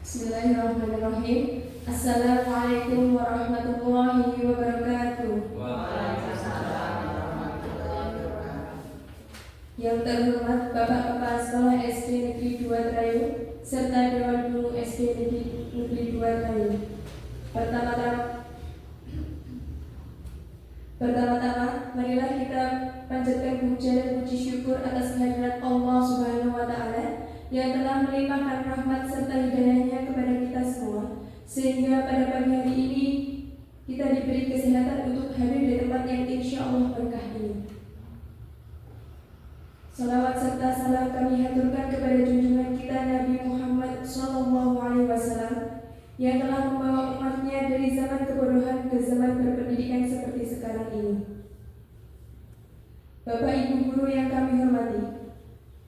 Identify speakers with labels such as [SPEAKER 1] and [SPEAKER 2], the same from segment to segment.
[SPEAKER 1] Bismillahirrahmanirrahim. Assalamualaikum warahmatullahi wabarakatuh. Yang terhormat Bapak Kepala Sekolah SD Negeri 2 Trayu serta Dewan Guru SD Negeri 2 Trayu. Pertama-tama, marilah kita panjatkan puja dan puji syukur atas kehadirat Allah Subhanahu wa Ta'ala yang telah melimpahkan rahmat serta hidayahnya kepada kita semua, sehingga pada pagi hari ini kita diberi kesehatan untuk hadir di tempat yang insya Allah berkah ini. Salawat serta salam kami haturkan kepada junjungan kita Nabi Muhammad SAW yang telah membawa umatnya dari zaman kebodohan ke zaman berpendidikan seperti sekarang ini. Bapak Ibu Guru yang kami hormati,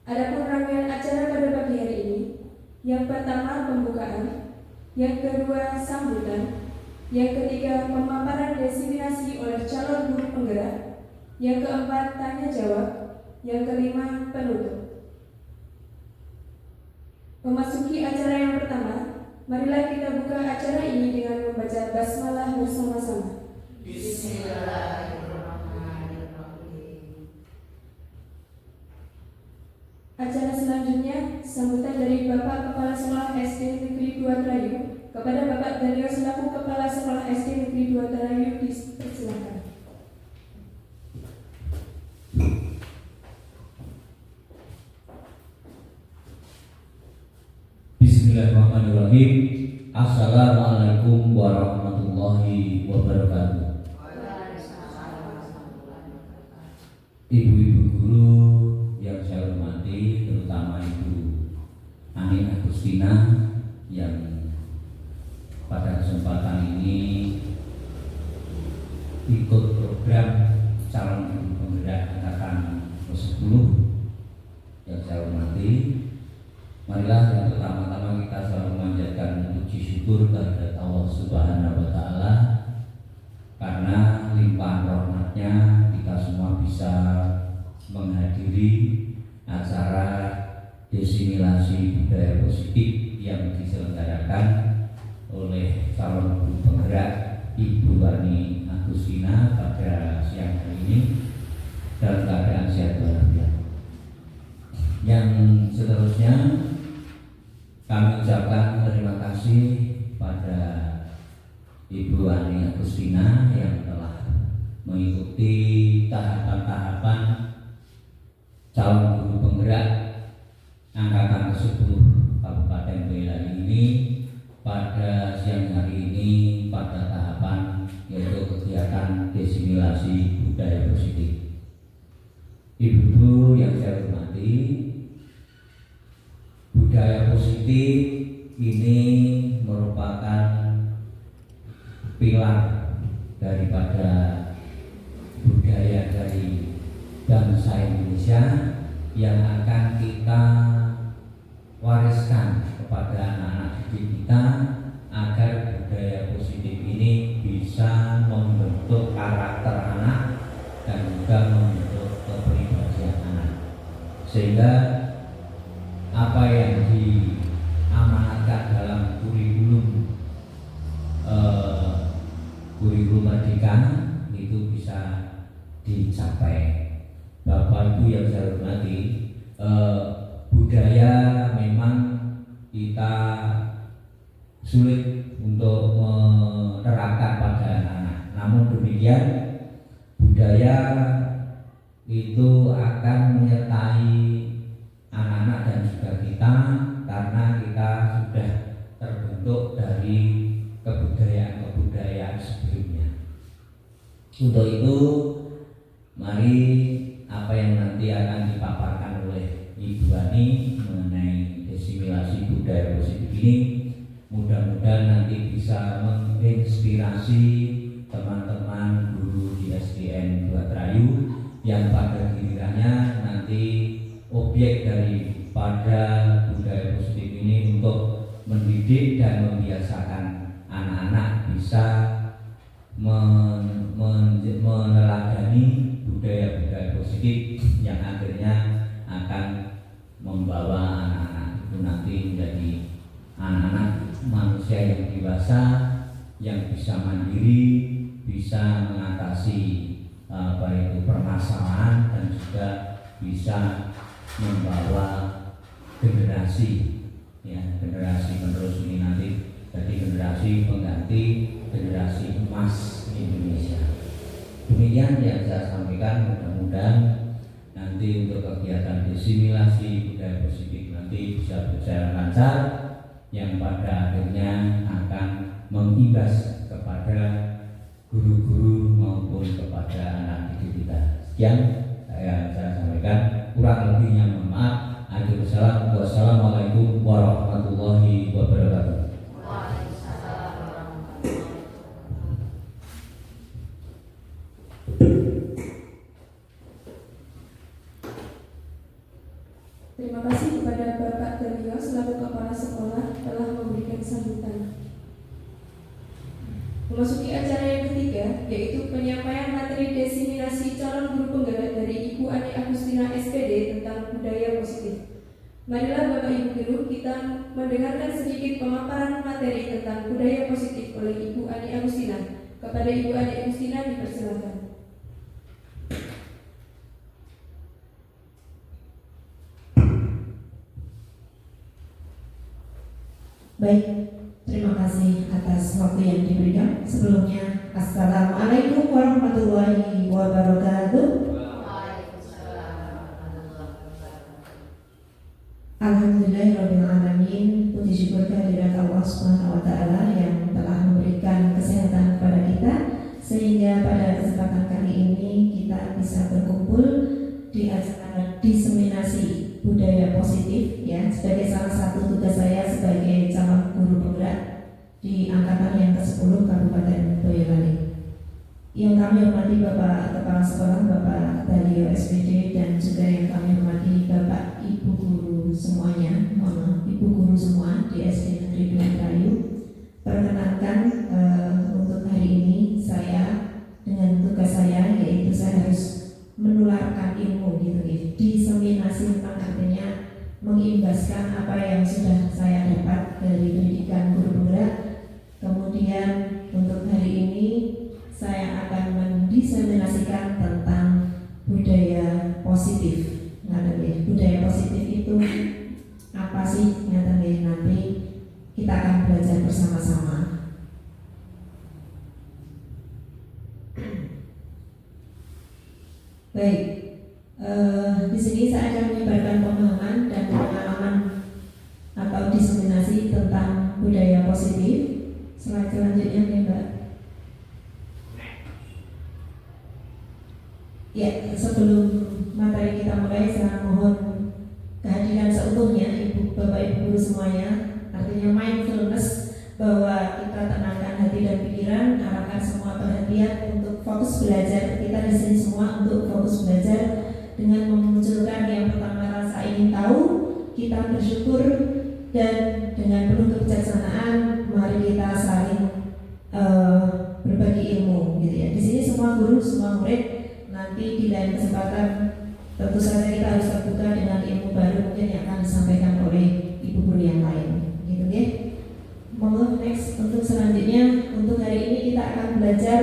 [SPEAKER 1] adapun rangkaian acara pada pagi hari ini, yang pertama pembukaan, yang kedua sambutan, yang ketiga pemaparan diseminasi oleh calon guru penggerak, yang keempat tanya jawab, yang kelima penutup. Memasuki acara yang pertama, marilah kita buka acara ini dengan membaca basmalah bersama-sama. Bismillahirrahmanirrahim. Acara selanjutnya sambutan dari Bapak Kepala Sekolah SD Negeri 2 Trayu kepada Bapak Danio selaku Kepala Sekolah SD Negeri 2 Trayu, dipersilakan.
[SPEAKER 2] Bismillahirrahmanirrahim. Assalamualaikum warahmatullahi wabarakatuh. Ibu-ibu guru yang saya hormati, terutama Ibu Ani Agustina yang pada kesempatan ini ikut program calon guru penggerak angkatan 10 yang saya hormati. Marilah yang pertama-tama kita selalu memanjatkan puji syukur kepada Allah Subhanahu wa Ta'ala karena limpahan rahmatnya kita semua bisa menghadiri acara disimilasi budaya positif yang diselenggarakan oleh calon guru penggerak Ibu Ani Agustina pada siang hari ini dalam keadaan sehat walafiat. Yang seterusnya kami ucapkan terima kasih pada Ibu Ani Agustina yang telah mengikuti tahapan-tahapan calon guru penggerak angkatan ke-10 Kabupaten Boyolali ini pada siang hari ini pada tahapan yaitu kegiatan disimilasi budaya positif. Ibu-ibu yang saya hormati, budaya positif ini merupakan pilar daripada budaya dari bangsa Indonesia yang akan kita wariskan kepada anak-anak didik kita agar budaya positif ini bisa membentuk karakter anak dan juga membentuk kepribadian anak, sehingga apa yang diamanatkan dalam kurikulum Merdeka itu bisa dicapai. Bapak Ibu yang saya hormati, budaya memang kita sulit untuk menerapkan pada anak-anak. Namun demikian, budaya itu akan menyertai anak-anak dan juga kita karena kita sudah terbentuk dari Untuk itu, mari apa yang nanti akan dipaparkan oleh Ibu Ani mengenai asimilasi budaya positif ini mudah-mudahan nanti bisa menginspirasi teman-teman guru di SDN Buatrayu yang pada gilirannya nanti objek daripada budaya positif ini untuk mendidik dan membiasakan anak-anak bisa meneladani budaya-budaya positif yang akhirnya akan membawa anak-anak itu nanti menjadi anak-anak manusia yang dewasa, yang bisa mandiri, bisa mengatasi permasalahan dan juga bisa membawa generasi penerus ini nanti jadi generasi pengganti generasi emas Indonesia. Demikian yang saya sampaikan, mudah-mudahan nanti untuk kegiatan asimilasi budaya positif nanti bisa berjalan lancar yang pada akhirnya akan mengimbas kepada guru-guru maupun kepada anak didik kita. Sekian saya sampaikan, kurang lebihnya mohon maaf. Wassalamualaikum warahmatullahi wabarakatuh.
[SPEAKER 1] Terima kasih kepada Bapak Daryo selaku Kepala Sekolah telah memberikan sambutan. Memasuki acara yang ketiga, yaitu penyampaian materi diseminasi calon guru penggerak dari Ibu Ani Agustina SPD tentang budaya positif. Marilah Bapak Ibu Guru kita mendengarkan sedikit pemaparan materi tentang budaya positif oleh Ibu Ani Agustina. Kepada Ibu Ani Agustina dipersilakan.
[SPEAKER 3] Baik, terima kasih atas waktu yang diberikan. Sebelumnya, Assalamualaikum warahmatullahi wabarakatuh. Alhamdulillahirrahmanirrahim. Puji syukur kehadirat Allah Subhanahu wa Ta'ala yang telah memberikan kesehatan kepada kita, sehingga pada kesempatan kali ini kita bisa berkumpul di acara diseminasi budaya positif, ya, sebagai salah satu tugas saya sebagai calon guru penggerak di angkatan yang ke-10 Kabupaten Boyolali. Yang kami hormati Bapak Kepala Sekolah, Bapak Daryo SPD, dan juga yang kami hormati Bapak Ibu Guru semuanya, Ibu Guru semua di SD Negeri Buatrayu. Perkenankan untuk hari ini saya dengan tugas saya, yaitu saya harus menularkan ilmu gitu. Diseminasi artinya mengimbaskan apa yang sudah saya dapat dari pendidikan guru penggerak. Kemudian untuk hari ini saya akan mendiseminasikan tentang budaya positif. Budaya positif itu apa sih? Nanti kita akan belajar bersama-sama. Baik, di sini saya akan menyebarkan pemahaman dan pengalaman atau diseminasi tentang budaya positif. Slide selanjutnya, ya Mbak. Ya, sebelum materi kita mulai, saya mohon kehadiran seutuhnya Bapak Ibu Guru semuanya. Artinya mindfulness, bahwa kita tenangkan hati dan pikiran, arahkan semua perhatian untuk fokus belajar. Kita di sini semua untuk fokus belajar dengan memunculkan yang pertama rasa ingin tahu, kita bersyukur, dan dengan penuh kebijaksanaan mari kita saling berbagi ilmu, gitu ya. Di sini semua guru, semua murid, nanti di lain kesempatan tentu saja kita harus terbuka dengan ilmu baru mungkin yang akan disampaikan oleh ibu guru yang lain, gitu ya. Monggo next. Untuk selanjutnya, untuk hari ini kita akan belajar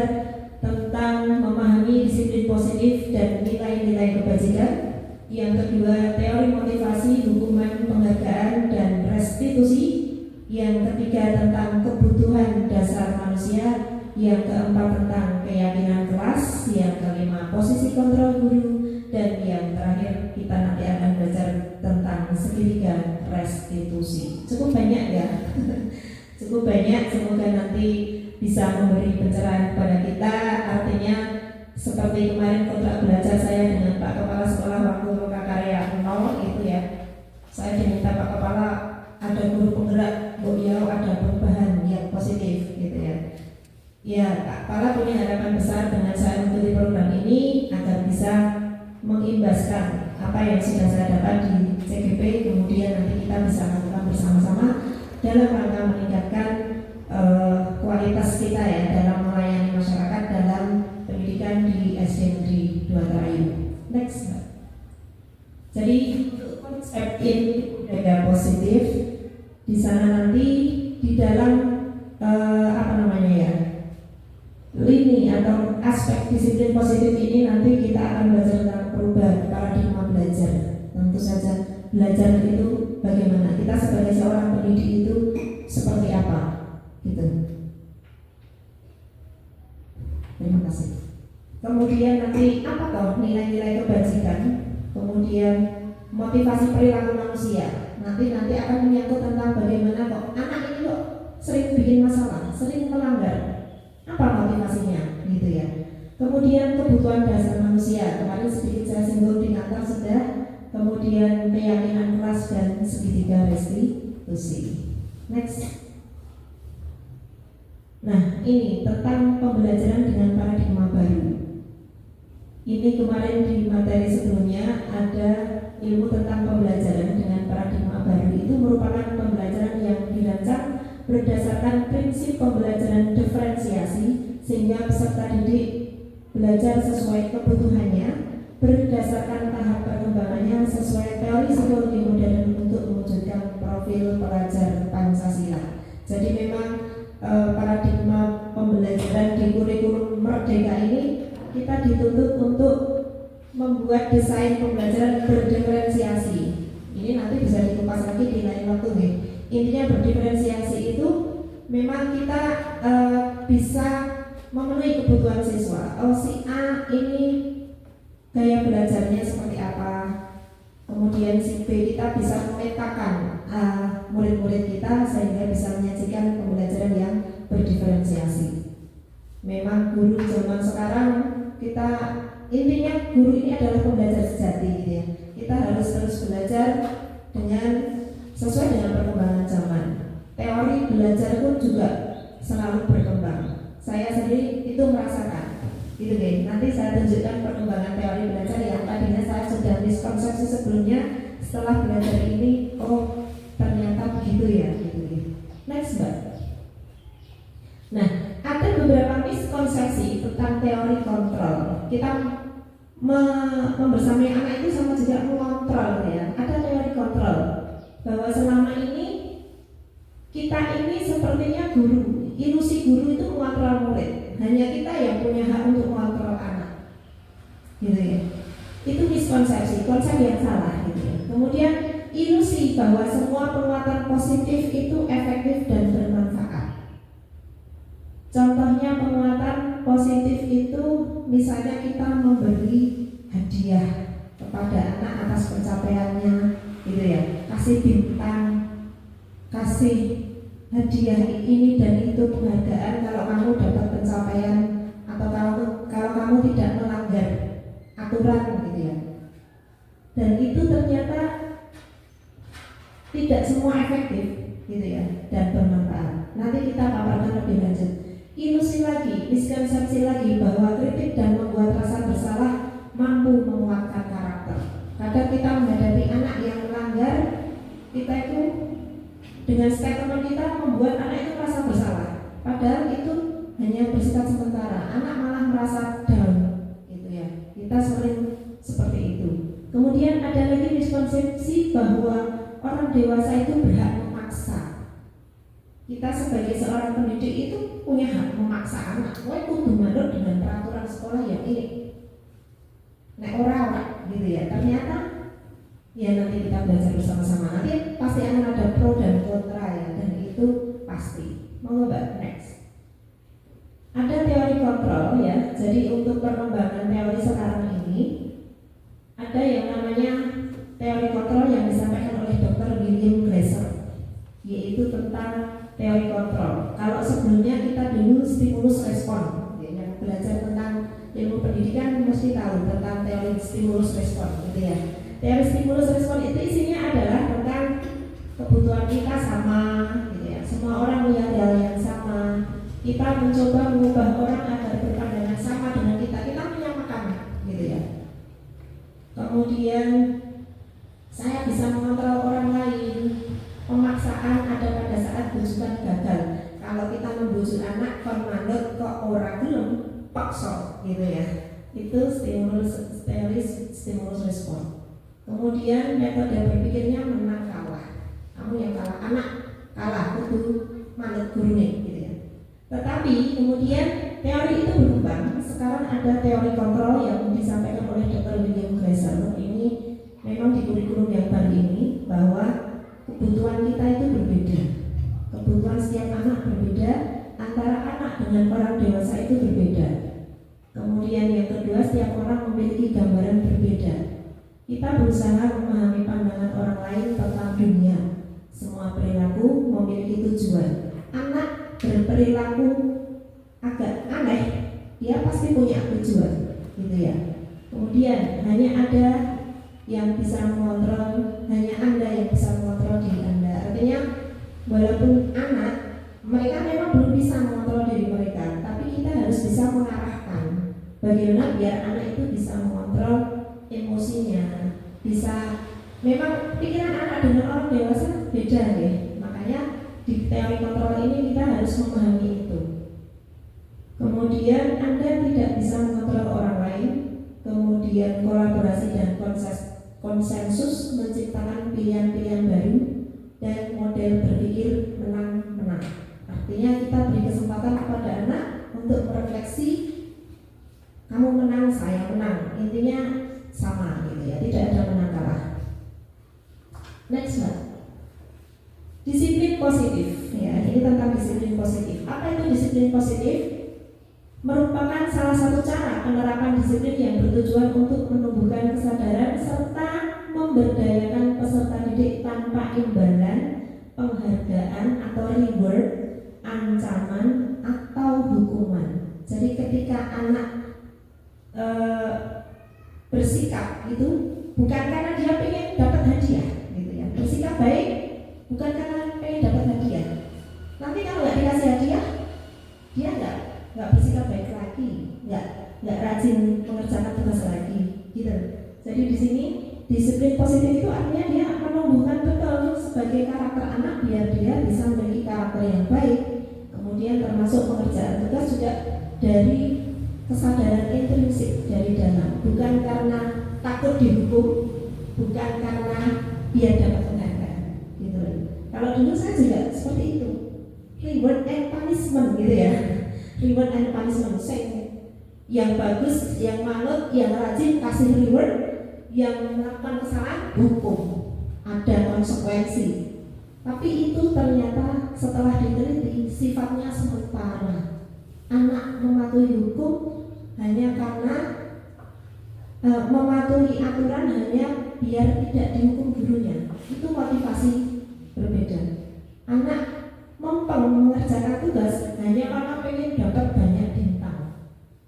[SPEAKER 3] tentang memahami disiplin positif dan nilai-nilai kebajikan. Yang kedua, teori motivasi, hukuman, penghargaan, dan restitusi. Yang ketiga, tentang kebutuhan dasar manusia. Yang keempat, tentang keyakinan kelas. Yang kelima, posisi kontrol guru. Dan yang terakhir, kita nanti akan belajar tentang segitiga restitusi. Cukup banyak ya. Cukup banyak, semoga nanti bisa memberi pencerahan kepada kita. Artinya seperti kemarin kontrak belajar saya dengan Pak Kepala Sekolah waktu Lokakarya 0 itu ya, saya diminta Pak Kepala ada guru penggerak, beliau ada perubahan yang positif gitu ya. Ya, Pak Kepala punya harapan besar dengan saya mengikuti program ini agar bisa mengimbaskan apa yang sudah saya dapat di CGP, kemudian nanti kita bisa lakukan bersama-sama dalam rangka meningkatkan kualitas kita ya dalam melayani masyarakat dalam pendidikan di SD Negeri 2 Terayu. Next. Jadi konsep ini budaya positif di sana nanti di dalam lini atau aspek disiplin positif ini nanti kita akan belajar tentang perubahan paradigma belajar. Tentu saja belajar itu bagaimana kita sebagai seorang pendidik itu seperti apa gitu. Terima kasih. Kemudian nanti apa toh nilai-nilai kebajikan, kemudian motivasi perilaku manusia. Nanti akan menyangkut tentang bagaimana kok anak ini kok sering bikin masalah, sering melanggar. Apa motivasinya gitu ya. Kemudian kebutuhan dasar manusia, kemarin sedikit saya singgung di kantor sudah. Kemudian keyakinan kelas dan segitiga restitusi. Next. Nah, ini tentang pembelajaran dengan paradigma baru. Ini kemarin di materi sebelumnya ada ilmu tentang pembelajaran dengan paradigma baru. Itu merupakan pembelajaran yang dirancang berdasarkan prinsip pembelajaran diferensiasi sehingga peserta didik belajar sesuai kebutuhannya berdasarkan tahap perkembangannya sesuai teori psikologi modern untuk mewujudkan profil pelajar Pancasila. Jadi memang paradigma pembelajaran di kurikulum Merdeka ini kita dituntut untuk membuat desain pembelajaran berdiferensiasi. Ini nanti bisa dikupas lagi di lain waktu nih. Intinya berdiferensiasi itu memang kita bisa memenuhi kebutuhan siswa. Oh si A ini gaya belajarnya seperti apa, kemudian si B kita bisa memetakan murid-murid kita sehingga bisa menyajikan pembelajaran yang berdiferensiasi. Memang guru zaman sekarang kita intinya guru ini adalah pembelajar sejati gitu ya. Kita harus terus belajar dengan sesuai dengan perkembangan zaman. Teori belajar pun juga selalu berkembang. Saya sendiri itu merasakan, gitu deh. Nanti saya tunjukkan perkembangan teori belajar yang tadinya saya sudah miskonsepsi sebelumnya. Setelah belajar ini, oh ternyata begitu ya, gitu deh. Next, Mbak. Nah, ada beberapa miskonsepsi tentang teori kontrol. Kita membersamai anak itu sama juga mengontrol ya. Ada teori kontrol bahwa selama ini kita ini sepertinya guru, ilusi guru itu mengontrol murid. Hanya kita yang punya hak untuk mengontrol anak, gitu ya. Itu miskonsepsi, konsep yang salah gitu ya. Kemudian ilusi bahwa semua penguatan positif itu efektif dan bermanfaat. Contohnya penguatan positif itu misalnya kita memberi hadiah kepada anak atas pencapaiannya, gitu ya. Kasih bintang, kasih hadiah ini dan itu, penghargaan kalau kamu dapat pencapaian atau kalau kamu tidak melanggar aturan gitu ya. Dan itu ternyata tidak semua efektif gitu ya dan bermanfaat. Nanti kita paparkan lebih lanjut. Ilusi lagi, miskonsepsi lagi bahwa kritik dan membuat rasa bersalah mampu menguatkan karakter. Kadang kita menghadapi anak yang melanggar, kita itu dengan statement kita membuat anak itu merasa bersalah. Padahal itu hanya bersifat sementara. Anak malah merasa down, gitu ya. Kita sering seperti itu. Kemudian ada lagi miskonsepsi bahwa orang dewasa itu berhak memaksa. Kita sebagai seorang pendidik itu punya hak memaksa anak. Kowe kudu manut dengan peraturan sekolah yang ini. Nek ora gitu ya. Ternyata ya nanti kita belajar bersama-sama. Nanti pasti akan ada pro dan kontra ya, dan itu pasti. Mau Mbak, next. Ada teori kontrol ya. Jadi untuk perkembangan teori sekarang ini ada yang namanya teori kontrol yang disampaikan oleh Dr. William Glasser, yaitu tentang teori kontrol. Kalau sebelumnya kita dulu stimulus respon, yang belajar tentang ilmu pendidikan mesti tahu tentang teori stimulus respon, gitu ya. Teori stimulus respon itu isinya adalah tentang kebutuhan kita sama, gitu ya. Semua orang punya hal yang sama. Kita mencoba mengubah orang agar berpandangan sama dengan kita. Kita menyamakan, gitu ya. Kemudian saya bisa mengontrol orang lain. Pemaksaan ada pada saat bujukan gagal. Kalau kita membujuk anak kon manut kok ora gelem, paksa, gitu ya. Itu teori stimulus respon. Kemudian metode berpikirnya menang kalah. Kamu yang kalah, anak kalah kudu manut gurune, gitu ya. Tetapi kemudian teori itu berkembang. Sekarang ada teori kontrol yang disampaikan oleh Dr. William Glasser. Ini memang di kurikulum yang baru ini, bahwa kebutuhan kita itu berbeda. Kebutuhan setiap anak berbeda, antara anak dengan orang dewasa itu berbeda. Kemudian yang kedua, setiap orang memiliki gambaran berbeda. Kita berusaha memahami pandangan orang lain tentang dunia. Semua perilaku memiliki tujuan. Anak berperilaku agak aneh, dia pasti punya tujuan, gitu ya. Kemudian hanya ada yang bisa mengontrol, hanya Anda yang bisa mengontrol diri Anda. Artinya walaupun anak, mereka memang belum bisa mengontrol diri mereka, tapi kita harus bisa mengarahkan bagaimana biar anak itu bisa mengontrol emosinya, bisa. Memang pikiran anak dengan orang dewasa beda ya. Makanya di teori kontrol ini kita harus memahami itu. Kemudian Anda tidak bisa mengontrol orang lain. Kemudian kolaborasi dan konsensus menciptakan pilihan-pilihan baru dan model berpikir menang-menang. Artinya kita beri kesempatan kepada anak untuk merefleksi, kamu menang, saya menang. Intinya sama, gitu ya, tidak ada menang kalah. Next one, disiplin positif. Ya, ini tentang disiplin positif. Apa itu disiplin positif? Merupakan salah satu cara penerapan disiplin yang bertujuan untuk menumbuhkan kesadaran serta memberdayakan peserta didik tanpa imbalan, penghargaan atau reward, ancaman atau hukuman. Jadi ketika anak bersikap itu bukan karena dia pengen dapat hadiah, gitu ya. Bersikap baik bukan karena pengen dapat hadiah. Nanti kalau nggak dikasih hadiah, dia nggak bersikap baik lagi, nggak rajin mengerjakan tugas lagi, gitu. Jadi di sini disiplin positif itu artinya dia menumbuhkan betul sebagai karakter anak biar dia bisa memiliki karakter yang baik. Kemudian termasuk pengerjaan tugas juga dari kesadaran intrinsik dari dalam, bukan karena takut dihukum, bukan karena biar dapat penghargaan, gitu. Kalau dulu saya juga seperti itu, reward and punishment, gitu ya. Reward and punishment, yang bagus, yang manut, yang rajin kasih reward, yang melakukan kesalahan hukum, ada konsekuensi. Tapi itu ternyata setelah diteliti sifatnya sementara. Anak mematuhi hukum hanya karena mematuhi aturan hanya biar tidak dihukum gurunya. Itu motivasi berbeda. Anak mempeng mengerjakan tugas hanya karena pengen dapat banyak bintang.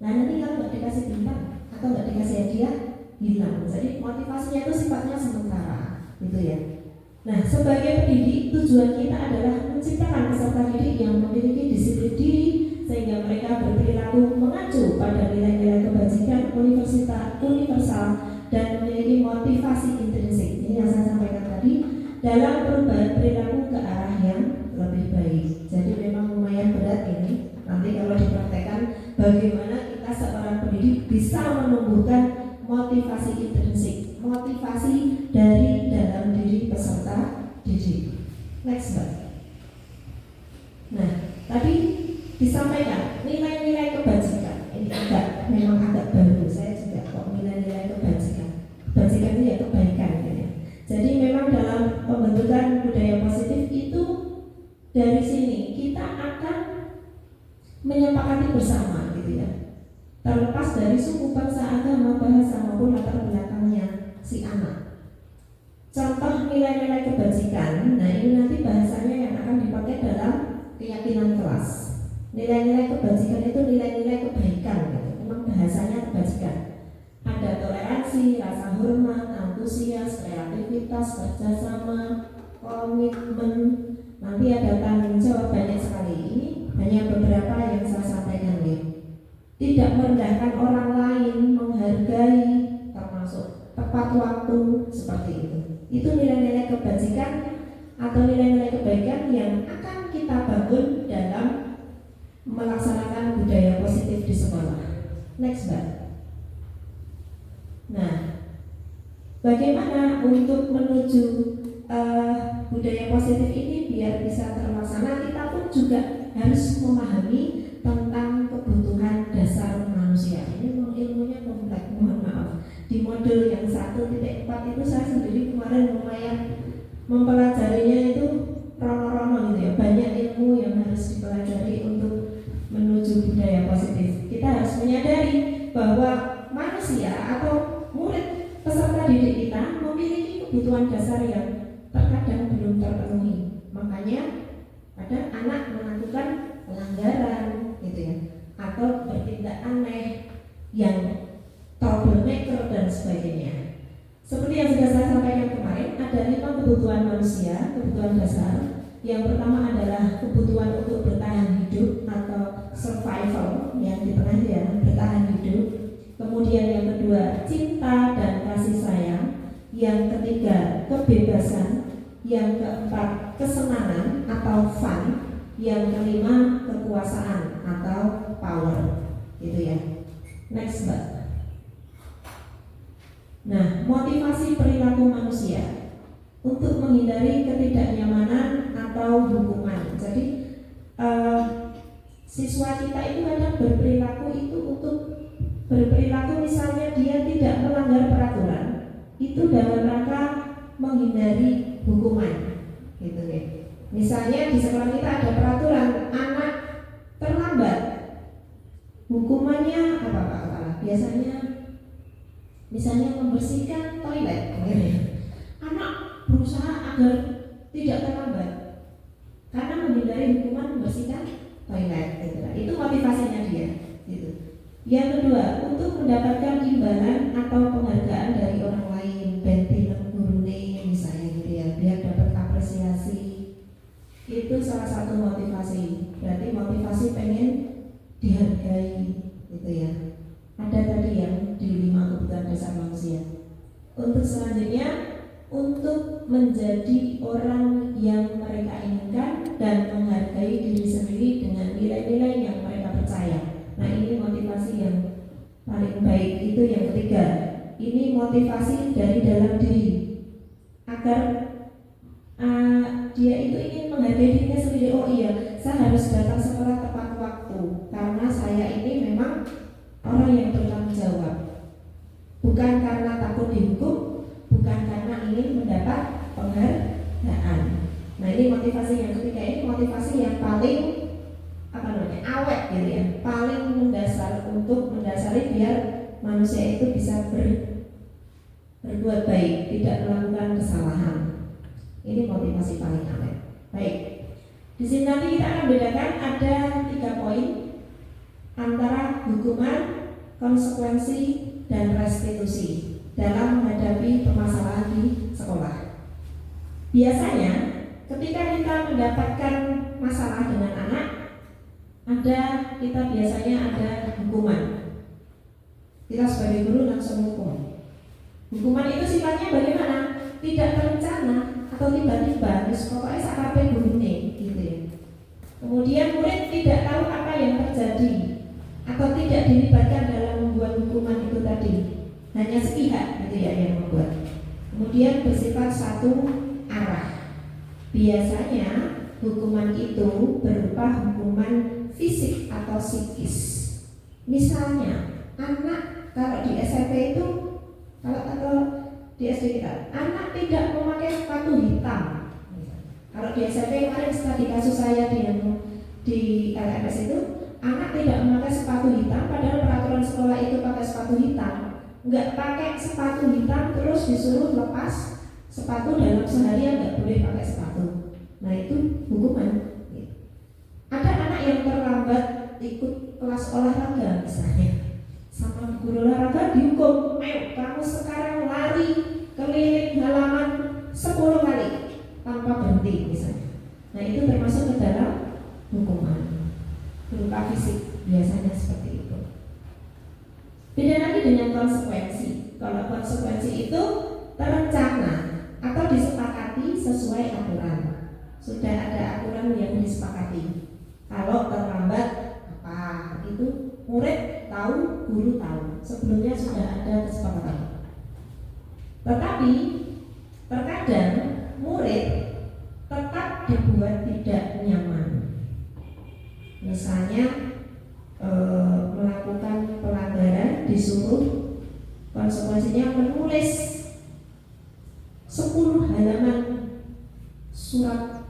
[SPEAKER 3] Nah nanti kalau nggak dikasih bintang atau nggak dikasih hadiah, hilang. Jadi motivasinya itu sifatnya sementara, gitu ya. Nah, sebagai pendidik, tujuan kita adalah menciptakan peserta didik yang memiliki disiplin diri sehingga mereka berperilaku mengacu pada nilai-nilai kebajikan universal dan memiliki motivasi intrinsik. Ini yang saya sampaikan tadi, dalam perubahan perilaku ke arah yang lebih baik. Jadi memang lumayan berat ini. Nanti kalau dipraktekkan bagaimana kita seorang pendidik bisa menumbuhkan motivasi intrinsik, motivasi dari dalam diri peserta didik. Next slide. Nah, tadi disampaikan nilai-nilai kebajikan. Ini memang agak baru. Saya juga kok nilai-nilai kebajikan. Kebajikan itu ya kebaikan, ya. Jadi memang dalam pembentukan budaya positif itu dari sini kita akan menyepakati bersama, gitu ya. Terlepas dari suku, bangsa, agama, bahasa maupun latar belakangnya si anak. Contoh nilai-nilai kebajikan, nah ini nanti bahasanya yang akan dipakai dalam keyakinan kelas. Nilai-nilai kebajikan itu nilai-nilai kebaikan, gitu. Memang bahasanya kebajikan. Ada toleransi, rasa hormat, antusias, kreativitas, kerjasama, komitmen, nanti ada tanggung jawab, banyak sekali. Ini hanya beberapa yang saya sampaikan ya. Tidak merendahkan orang lain, menghargai, termasuk tepat waktu, seperti itu. Itu nilai-nilai kebajikan atau nilai-nilai kebaikan yang akan kita bangun dalam melaksanakan budaya positif di sekolah. Next, Mbak. Nah, bagaimana untuk menuju budaya positif ini biar bisa terlaksana? Kita pun juga harus memahami tentang kebutuhan dasar manusia. Ini ilmunya kompleks, mohon maaf. Di modul yang 1.4 itu saya sendiri kemarin lumayan mempelajarinya itu rono-rono gitu ya. Banyak ilmu yang harus dipelajari untuk menuju budaya positif. Kita harus menyadari bahwa manusia atau murid peserta didik kita memiliki kebutuhan dasar yang terkadang belum terpenuhi. Makanya kadang anak melakukan pelanggaran gitu ya, atau bertindak aneh yang troublemaker dan sebagainya. Seperti yang sudah saya sampaikan kemarin, ada 5 kebutuhan manusia, kebutuhan dasar. Yang pertama adalah kebutuhan untuk bertahan hidup atau survival, yang di tengah ya, bertahan hidup. Kemudian yang kedua, cinta dan kasih sayang. Yang ketiga, kebebasan. Yang keempat, kesenangan atau fun. Yang kelima, kekuasaan atau power. Gitu ya. Next, Mbak. Nah, motivasi perilaku manusia untuk menghindari ketidaknyamanan atau hukuman. Jadi siswa kita itu kadang berperilaku itu untuk berperilaku, misalnya dia tidak melanggar peraturan, itu dalam rangka menghindari hukuman, gitu ya. Misalnya di sekolah kita ada peraturan, anak terlambat, hukumannya apa Pak? Biasanya misalnya membersihkan toilet, anak berusaha agar tidak terlambat karena menghindari hukuman membersihkan toilet, gitu. Itu motivasinya dia, gitu. Yang kedua, untuk mendapatkan imbalan atau penghargaan dari orang lain, bentilan gurune misalnya gitu ya, biar dapat apresiasi. Itu salah satu motivasi. Berarti motivasi pengen dihargai, gitu ya. Ada tadi yang di 5 kebutuhan dasar manusia. Untuk selanjutnya, untuk menjadi orang yang mereka inginkan dan menghargai diri sendiri dengan nilai-nilai yang mereka percaya. Nah, ini motivasi yang paling baik. Itu yang ketiga. Ini motivasi dari dalam diri agar dia itu ingin menghargai dirinya sendiri. Oh iya, saya harus datang sekolah tepat waktu karena saya ini memang orang yang bertanggung jawab. Bukan karena takut dihukum, bukan karena ingin mendapat penghargaan. Nah, ini motivasi yang ketiga. Ini motivasi yang paling awet gitu ya, paling mendasar untuk mendasari biar manusia itu bisa berbuat baik, tidak melakukan kesalahan. Ini motivasi paling awet. Baik, di sini nanti kita akan bedakan ada 3 poin antara hukuman, konsekuensi, dan restitusi dalam menghadapi permasalahan di sekolah. Biasanya ketika kita mendapatkan masalah dengan anak, kita biasanya ada hukuman. Kita sebagai guru langsung hukum. Hukuman itu sifatnya bagaimana? Tidak terencana atau tiba-tiba, pokoknya sakape gurune gitu ya. Kemudian murid tidak tahu apa yang terjadi atau tidak dilibatkan dalam membuat hukuman itu tadi. Hanya sepihak gitu ya yang membuat. Kemudian bersifat satu arah. Biasanya hukuman itu berupa hukuman fisik atau psikis. Misalnya, anak kalau di SMP itu, kalau di SD kita, anak tidak memakai sepatu hitam. Kalau di SMP kemarin setelah di kasus saya di LMS itu, anak tidak memakai sepatu hitam, padahal peraturan sekolah itu pakai sepatu hitam. Nggak pakai sepatu hitam terus disuruh lepas sepatu dalam seharian, nggak boleh pakai sepatu. Nah, itu hukuman. Ada anak yang terlambat ikut kelas olahraga misalnya, sama guru olahraga dihukum, ayo kamu sekarang lari keliling halaman 10 kali tanpa berhenti misalnya. Nah itu termasuk ke dalam hukuman berupa fisik, biasanya seperti itu. Beda lagi dengan konsekuensi. Kalau konsekuensi itu terencana atau disepakati sesuai aturan. Sudah ada aturan yang disepakati. Kalau terlambat apa itu murid tahu, guru tahu. Sebelumnya sudah ada kesepakatan. Tetapi terkadang murid tetap dibuat tidak nyaman. Misalnya melakukan pelanggaran, disuruh konsekuensinya menulis 10 halaman surat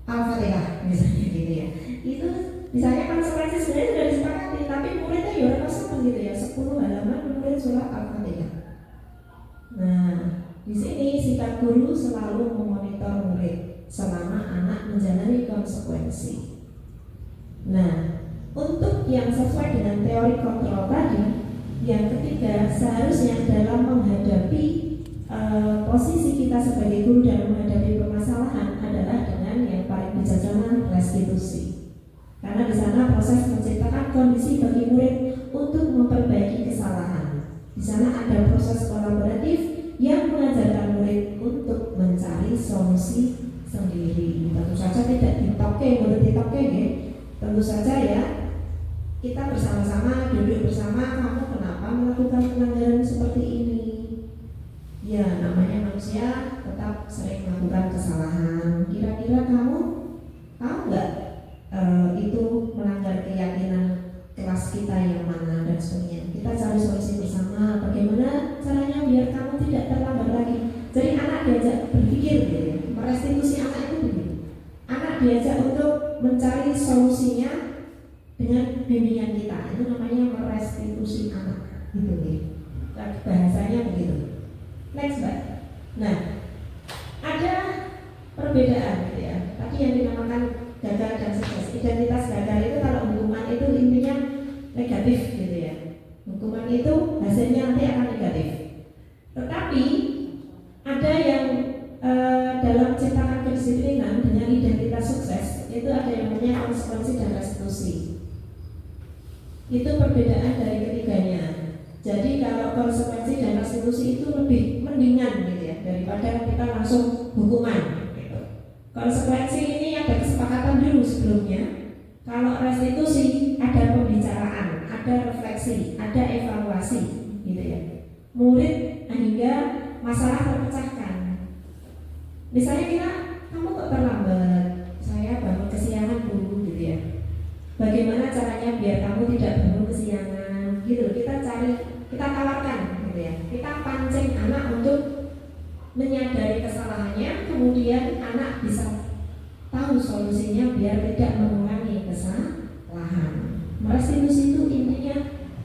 [SPEAKER 3] Al-Fatihah misalnya gitu ya. Itu misalnya konsekuensi sebenarnya sudah disepakati, tapi muridnya ya orang sama gitu ya, 10 halaman menulis surat Al-Fatihah. Nah, di sini sikap guru selalu memonitor murid selama anak menjalani konsekuensi. Nah, untuk yang sesuai dengan teori kontrol tadi, yang ketiga seharusnya dalam menghadapi posisi kita sebagai guru dalam menghadapi permasalahan adalah dengan yang paling bijaksana, restitusi. Karena di sana proses menciptakan kondisi bagi murid untuk memperbaiki kesalahan. Di sana ada proses kolaboratif yang mengajarkan murid untuk mencari solusi sendiri. Tentu saja tidak ditoke, murid ditoke ya. Tentu saja ya, kita bersama-sama duduk bersama, kamu kenapa melakukan pelanggaran seperti ini? Ya, namanya manusia tetap sering melakukan kesalahan. Kira-kira kamu tahu nggak itu melanggar keyakinan kelas kita yang mana dan sebagainya. Kita cari solusi bersama. Bagaimana caranya biar kamu tidak terlambat lagi. Jadi anak diajak berpikir, gitu ya. Merestitusi anak itu begitu. Anak diajak untuk mencari solusinya dengan bimbingan kita. Itu namanya merestitusi anak. Gitu ya. Bahasanya begitu. Next, Mbak. Nah, ada perbedaan gitu ya. Tadi yang dinamakan gagal dan sukses. Identitas gagal itu kalau hukuman itu intinya negatif gitu ya. Hukuman itu hasilnya nanti akan negatif. Tetapi ada yang dalam ciptakan kedisiplinan dengan identitas sukses itu ada yang namanya konsekuensi dan restitusi. Itu perbedaan dari ketiganya. Jadi kalau konsekuensi dan restitusi itu lebih mendingan gitu ya daripada kita langsung hukuman. Konsekuensi ini ada kesepakatan dulu sebelumnya. Kalau restitusi ada pembicaraan, ada refleksi, ada evaluasi, gitu ya. Murid hingga masalah terpecahkan. Misalnya kamu kok terlambat, saya bangun kesiangan dulu, gitu ya. Bagaimana caranya biar kamu tidak bangun kesiangan, gitu. Kita tawarkan, gitu ya. Kita pancing anak untuk menyadari kesalahannya, kemudian anak bisa tahu solusinya biar tidak mengulangi kesalahan. Restitusi itu intinya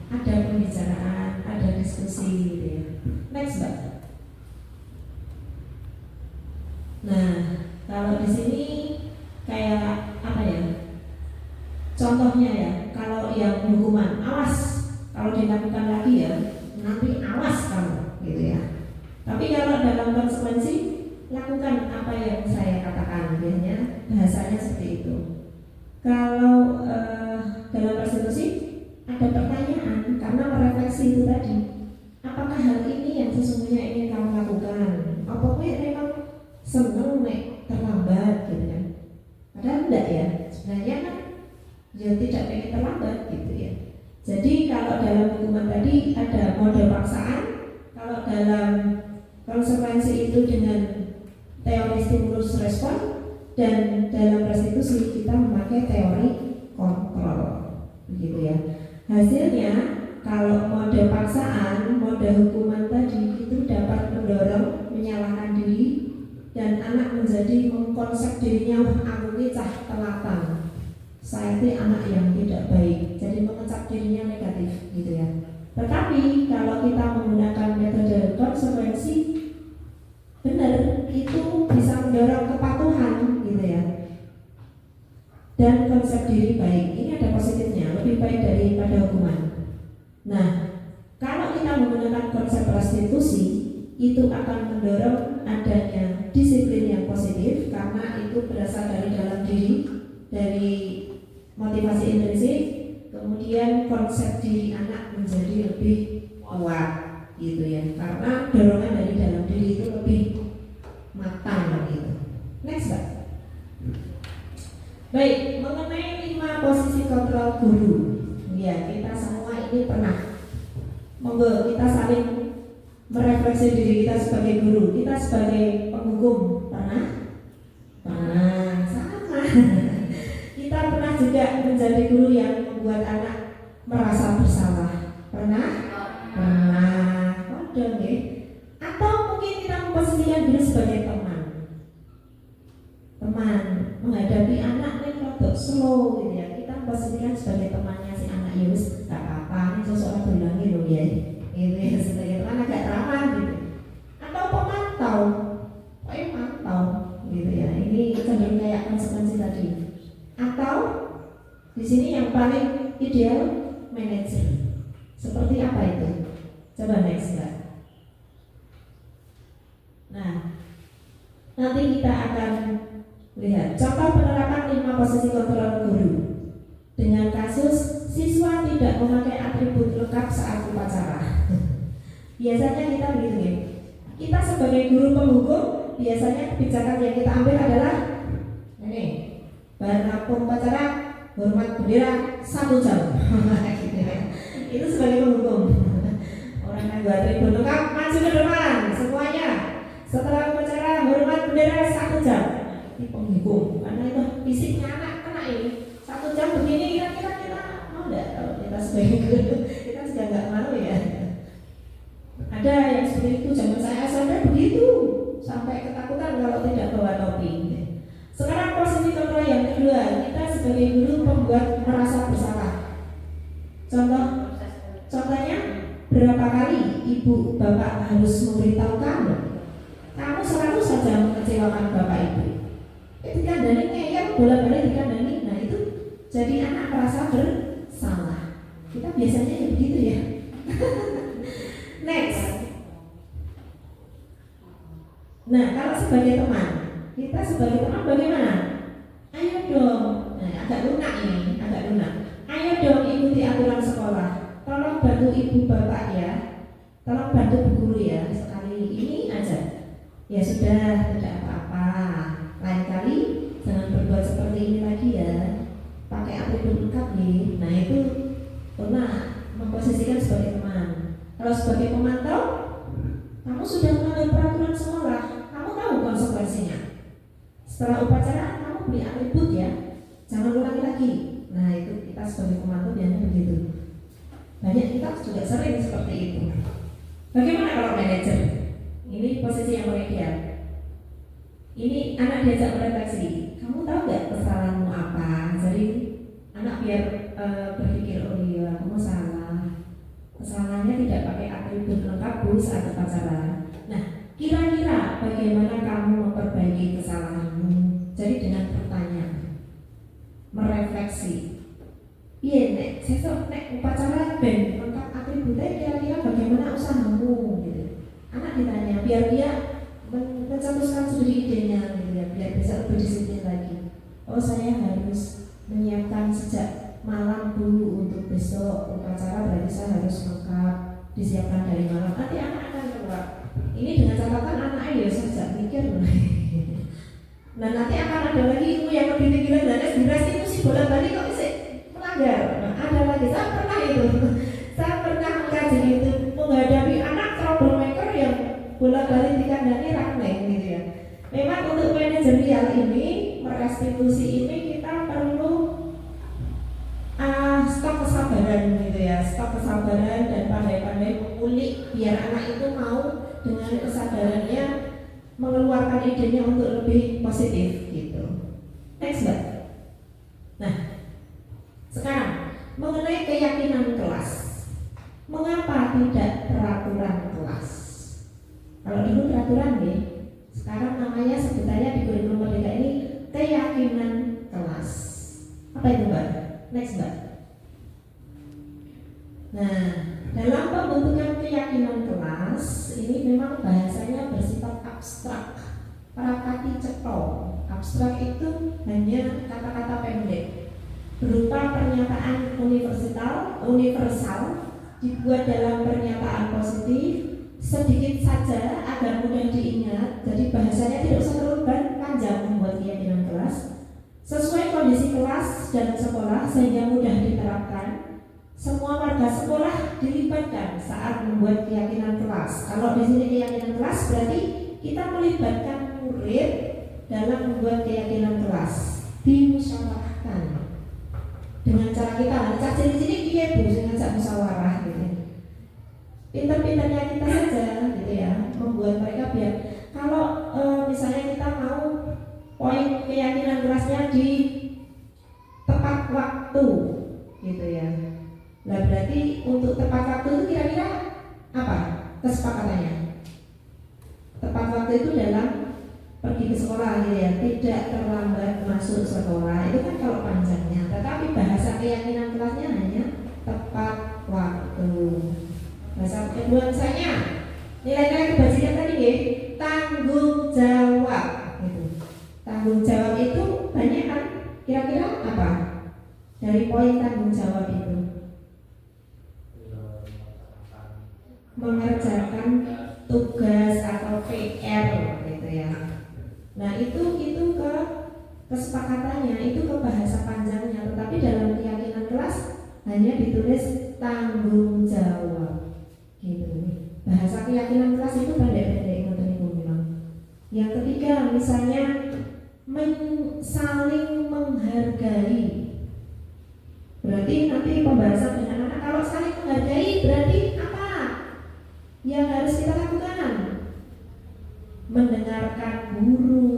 [SPEAKER 3] ada pembicaraan, ada diskusi gitu ya. Next, Mbak. Nah, kalau di sini kayak apa ya? Contohnya ya, kalau yang hukuman, awas kalau dilakukan lagi ya, nanti awas kamu gitu ya. Tapi kalau dalam konsekuensi, lakukan apa yang saya katakan, biasanya bahasanya seperti itu. Kalau dalam restitusi ada pertanyaan karena merefleksi itu tadi, apakah hal ini yang sesungguhnya ingin kamu lakukan? Apakah memang seneng terlambat gitu kan? Padahal enggak ya, sebenarnya kan ya tidak ingin terlambat gitu ya. Jadi kalau dalam hukuman tadi ada mode paksaan, kalau dalam konsekuensi itu dengan teori stimulus respon, dan dalam restitusi kita memakai teori kontrol, begitu ya. Hasilnya kalau mode paksaan, mode hukuman tadi itu dapat mendorong menyalahkan diri dan anak menjadi mengkonsep dirinya, aku ini cah telatan, saya ini anak yang tidak baik, jadi mengecap dirinya negatif, gitu ya. Tetapi kalau kita menggunakan metode konsekuensi, benar, itu bisa mendorong kepatuhan gitu ya. Dan konsep diri baik, ini ada positifnya, lebih baik daripada hukuman. Nah, kalau kita menggunakan konsep restitusi, itu akan mendorong adanya disiplin yang positif karena itu berasal dari dalam diri, dari motivasi intrinsik, kemudian konsep diri anak menjadi lebih kuat gitu ya, karena dorongan dari dalam diri itu lebih matang gitu. Next, Mbak. Baik, mengenai 5 posisi kontrol guru. Ya, kita semua ini pernah. Monggo kita saling merefleksi diri kita sebagai guru, kita sebagai penghukum pernah? Pernah, sama. Kita pernah juga menjadi guru yang membuat anak merasa bersalah. Pernah? Pernah. Waduh, ya. Atau mungkin kita memposisikan diri sebagai teman. Teman menghadapi anak yang rodok slow gitu ya. Kita memposisikan sebagai temannya si anak Yus, gak apa-apa, ini seseorang berulangi loh ya. Gitu ya, sebagai teman agak ramah gitu. Atau pemantau, mantau gitu ya. Ini cenderung kayak konsekuensi tadi. Atau di sini yang paling ideal manajer. Seperti apa itu? Coba next, Mbak. Nah, nanti kita akan lihat contoh penerapan 5 posisi kontrol guru dengan kasus siswa tidak memakai atribut lengkap saat upacara. Biasanya kita begitu ya. Kita sebagai guru penghukum, biasanya kebijakan yang kita ambil adalah ini, bahan upacara hormat bendera 1 jam. Itu sebagai penghukum. Orang yang buat atribut lengkap maju ke depan semuanya. Setelah upacara hormat bendera 1 jam. Ini penghukum, karena itu fisiknya anak kena ini 1 jam begini, kira-kira kita mau nggak? Kalau kita sebagai guru, kita juga nggak mau ya. Ada yang seperti itu, zaman saya SMP begitu, sampai ketakutan kalau tidak bawa topi. Sekarang posisi kontrol yang kedua, kita sebagai guru membuat merasa bersalah. Contohnya, berapa kali ibu bapak harus memberitahu kamu selalu saja mengecewakan bapak ibu. Dikandani ngeyel, bolak-balik dikandani. Nah itu jadi anak merasa bersalah. Kita biasanya ya begitu ya. Next. Nah, kalau sebagai teman, kita sebagai teman bagaimana? Ayo dong. Nah, agak lunak ini, agak lunak. Ayo dong ikuti aturan sekolah. Tolong bantu ibu bapak ya. Tolong bantu bu guru ya. Sekali ini aja. Ya sudah, tidak apa-apa. Lain kali jangan berbuat seperti ini lagi ya. Pakai atribut lengkap nih. Nah itu pernah memposisikan sebagai teman. Kalau sebagai pemantau, kamu sudah melanggar peraturan sekolah. Kamu tahu konsekuensinya. Setelah upacara kamu beli atribut ya. Jangan ulangi lagi. Nah itu kita sebagai pemantau biasanya begitu. Banyak kita juga sering seperti itu. Bagaimana kalau manajer? Ini posisi yang ideal. Ini anak diajak berefleksi. Kamu tahu nggak kesalahanmu apa? Jadi anak biar berpikir, oh iya, kamu salah. Kesalahannya tidak pakai atribut lengkap bu saat upacara. Nah, kira-kira bagaimana kamu memperbaiki kesalahanmu? Jadi dengan pertanyaan, merefleksi. Iya nek, sesok nek upacara ben lengkap atributnya, kira-kira bagaimana usahamu? Gitu. Anak ditanya biar dia mencetuskan sendiri idenya gitu ya, biar bisa lebih disiplin lagi. Oh saya harus menyiapkan sejak malam dulu untuk besok upacara, berarti saya harus lengkap disiapkan dari malam. Nanti anak akan keluar. Ini dengan catatan anak ya saja mikir. Nah nanti akan ada lagi ilmu yang lebih tinggi lagi. Nah durasi itu sih bolak-balik kok bisa melanggar. Nah, ada lagi, saya pernah itu. Saya pernah mengkaji itu menghadapi anak troublemaker yang bolak-balik dikandani raknek gitu ya. Memang untuk manajerial ini, merestitusi ini kita perlu stok kesabaran gitu ya, stok kesabaran dan pandai-pandai mengulik biar anak itu mau dengan kesadarannya mengeluarkan idenya untuk lebih positif gitu. Next, Mbak. Nah, sekarang mengenai keyakinan kelas. Mengapa tidak peraturan kelas? Kalau dulu peraturan nih, sekarang namanya sebutannya di kurikulum merdeka ini keyakinan kelas. Apa itu Mbak? Next Mbak. Nah, pembentukan keyakinan kelas ini memang bahasanya bersifat abstrak, prakati cetha. Abstrak itu hanya kata-kata pendek berupa pernyataan universal dibuat dalam pernyataan positif, sedikit saja agar mudah diingat. Jadi bahasanya tidak usah terlalu panjang membuat keyakinan kelas, sesuai kondisi kelas dan sekolah sehingga mudah diterapkan. Semua warga sekolah dilibatkan saat membuat keyakinan kelas. Kalau di sini keyakinan kelas berarti kita melibatkan murid dalam membuat keyakinan kelas, dimusyawarahkan dengan cara kita ngajak sini piye Bu sing ngajak musyawarah gitu. Pintar-pintarnya kita saja gitu ya, membuat mereka biar kalau misalnya kita mau poin keyakinan kelasnya di tepat waktu gitu ya. Nah berarti untuk tepat waktu itu kira-kira apa kesepakatannya? Tepat waktu itu dalam pergi ke sekolah gitu ya, tidak terlambat masuk sekolah. Itu kan kalau panjangnya. Tetapi bahasa keyakinan kelasnya hanya tepat waktu. Bahasa kedua misalnya nilai-nilai kebajikan tadi ya, tanggung jawab gitu. Tanggung jawab itu banyak kan? Kira-kira apa? Dari poin tanggung jawab itu mengerjakan tugas atau PR gitu ya. Nah itu ke kesepakatannya, itu ke bahasa panjangnya, tetapi dalam keyakinan kelas hanya ditulis tanggung jawab gitu. Bahasa keyakinan kelas itu pendek-pendek memang. Yang ketiga misalnya saling menghargai. Berarti nanti pembahasan dengan anak kalau saling menghargai berarti apa yang harus kita lakukan? Mendengarkan guru,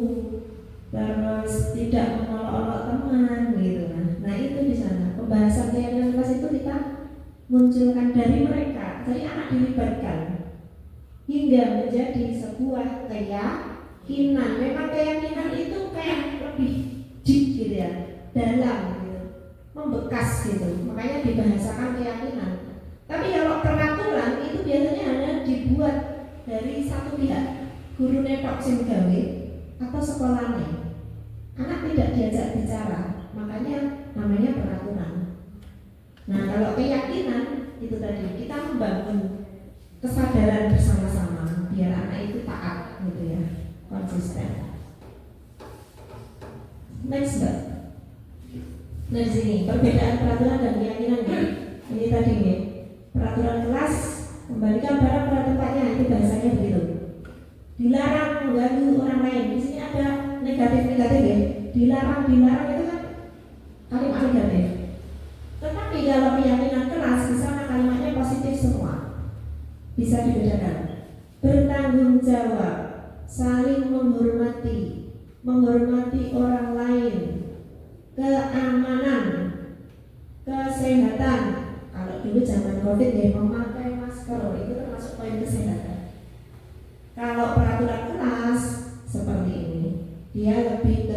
[SPEAKER 3] terus tidak mengolok-olok teman gitu. Nah itu di sana pembahasan keyakinan kelas itu kita munculkan dari mereka, dari anak dilibatkan hingga menjadi sebuah keyakinan. Memang keyakinan itu kayak lebih deep gitu ya, dalam gitu, membekas gitu. Makanya dibahasakan keyakinan. Tapi kalau peraturan itu biasanya hanya dibuat dari satu pihak, guru netok sing gawe atau sekolahnya. Anak tidak diajak bicara, makanya namanya peraturan. Nah kalau keyakinan itu tadi kita membangun kesadaran bersama-sama biar anak itu taat gitu ya, konsisten. Next Mbak. Nah di sini perbedaan peraturan dan keyakinan ya. Ini tadi ya. Peraturan kelas kembalikan barang pada tempatnya, itu bahasanya begitu. Dilarang mengganggu orang lain. Di sini ada negatif ya. Dilarang itu kan kalimat negatif. Tetapi kalau keyakinan kelas di sana kalimatnya positif semua. Bisa dibedakan. Bertanggung jawab, saling menghormati orang lain, keamanan, kesehatan. Kalau dulu zaman COVID ya memakai masker itu termasuk poin kesehatan. Kalau peraturan kelas seperti ini, dia lebih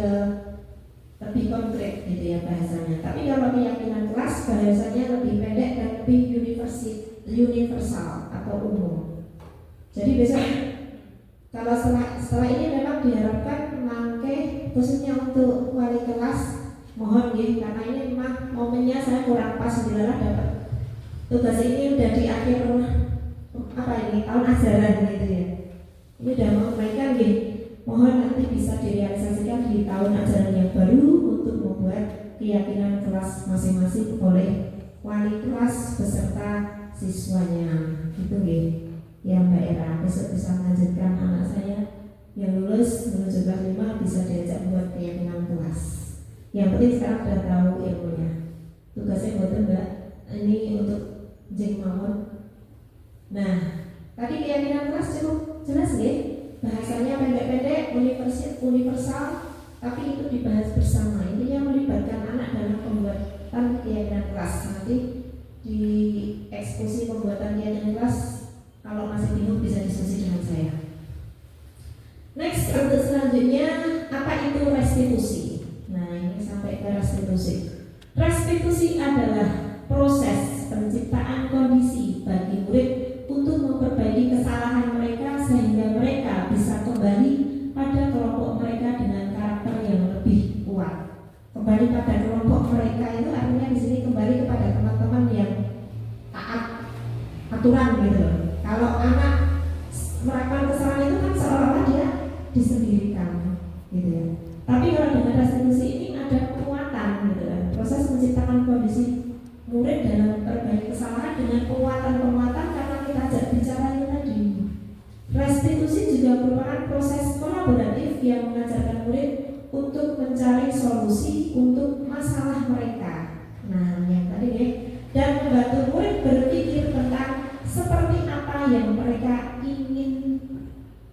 [SPEAKER 3] konkret gitu ya bahasanya. Tapi kalau keyakinan kelas bahasanya lebih pendek dan lebih universal atau umum. Jadi besok kalau setelah ini memang diharapkan memakai khususnya untuk wali kelas, mohon ya, karena ini memang momennya saya kurang pas dilalah dapat tugas ini udah di akhir tahun ajaran gitu ya. Ini udah mau mereka nih, mohon nanti bisa direalisasikan di tahun ajaran yang baru untuk membuat keyakinan kelas masing-masing oleh wali kelas beserta siswanya gitu ya Mbak Era. Besok bisa melanjutkan anak saya yang lulus menuju kelas 5 bisa diajak buat keyakinan kelas. Yang penting sekarang sudah tahu ilmunya. Tugasnya buat Mbak ini untuk jeng mawon. Nah, tadi keyakinan kelas cukup jelas ya. Bahasanya pendek-pendek, universal, tapi itu dibahas bersama. Intinya melibatkan anak dalam pembuatan keyakinan kelas. Nanti di eksekusi pembuatan keyakinan kelas, kalau masih bingung bisa diskusi dengan saya. Next, untuk selanjutnya apa itu restitusi? Nah, ini sampai ke restitusi. Restitusi adalah proses penciptaan kondisi bagi murid kembali pada kelompok mereka itu artinya di sini kembali kepada teman-teman yang taat aturan gitu loh. Kalau anak melakukan kesalahan itu kan seolah-olah dia disendirikan gitu ya. Tapi kalau dengan restitusi ini ada penguatan gitu ya. Proses menciptakan kondisi murid dalam memperbaiki kesalahan dengan penguatan karena kita ajak bicara ini tadi. Restitusi juga merupakan proses kolaboratif yang mengajarkan murid untuk mencari solusi untuk masalah mereka. Nah, yang tadi ya, dan membantu murid berpikir tentang seperti apa yang mereka ingin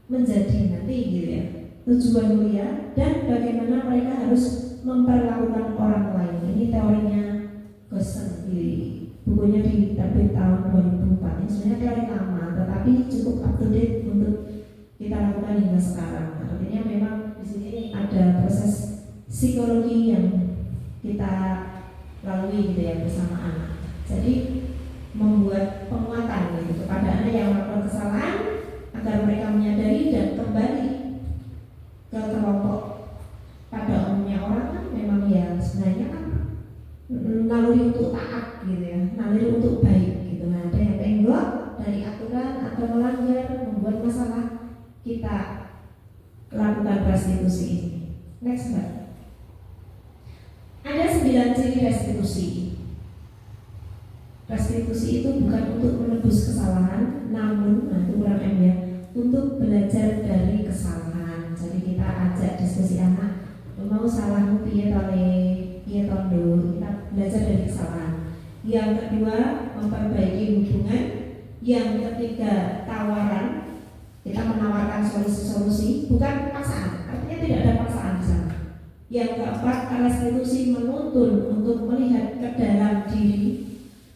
[SPEAKER 3] menjadi nanti gitu ya. Tujuan mulia dan bagaimana mereka harus memperlakukan orang lain. Ini teorinya Gosen di bukunya diterbit tahun 2004. Ini sebenarnya teori lama, tetapi cukup up to date untuk kita lakukan hingga sekarang. Artinya memang di sini ada proses psikologi yang kita lalui gitu ya bersama anak. Jadi membuat penguatan gitu kepada anak yang melakukan kesalahan agar mereka menyadari dan kembali ke kelompok. Pada umumnya orang kan memang ya sebenarnya kan naluri untuk taat gitu ya, naluri untuk baik gitu. Nah, ada yang penggok dari aturan atau melanggar membuat masalah, kita lakukan restitusi ini. Next Mbak. Ada 9 ciri restitusi. Restitusi itu bukan untuk menebus kesalahan, namun nah itu kurang M ya, untuk belajar dari kesalahan. Jadi kita ajak diskusi anak, mau salahmu piye tondo, kita belajar dari kesalahan. Yang kedua, memperbaiki hubungan. Yang ketiga, tawaran. Kita menawarkan solusi-solusi, bukan paksaan. Artinya tidak ada paksaan di sana. Yang keempat, restitusi menuntun untuk melihat ke dalam diri.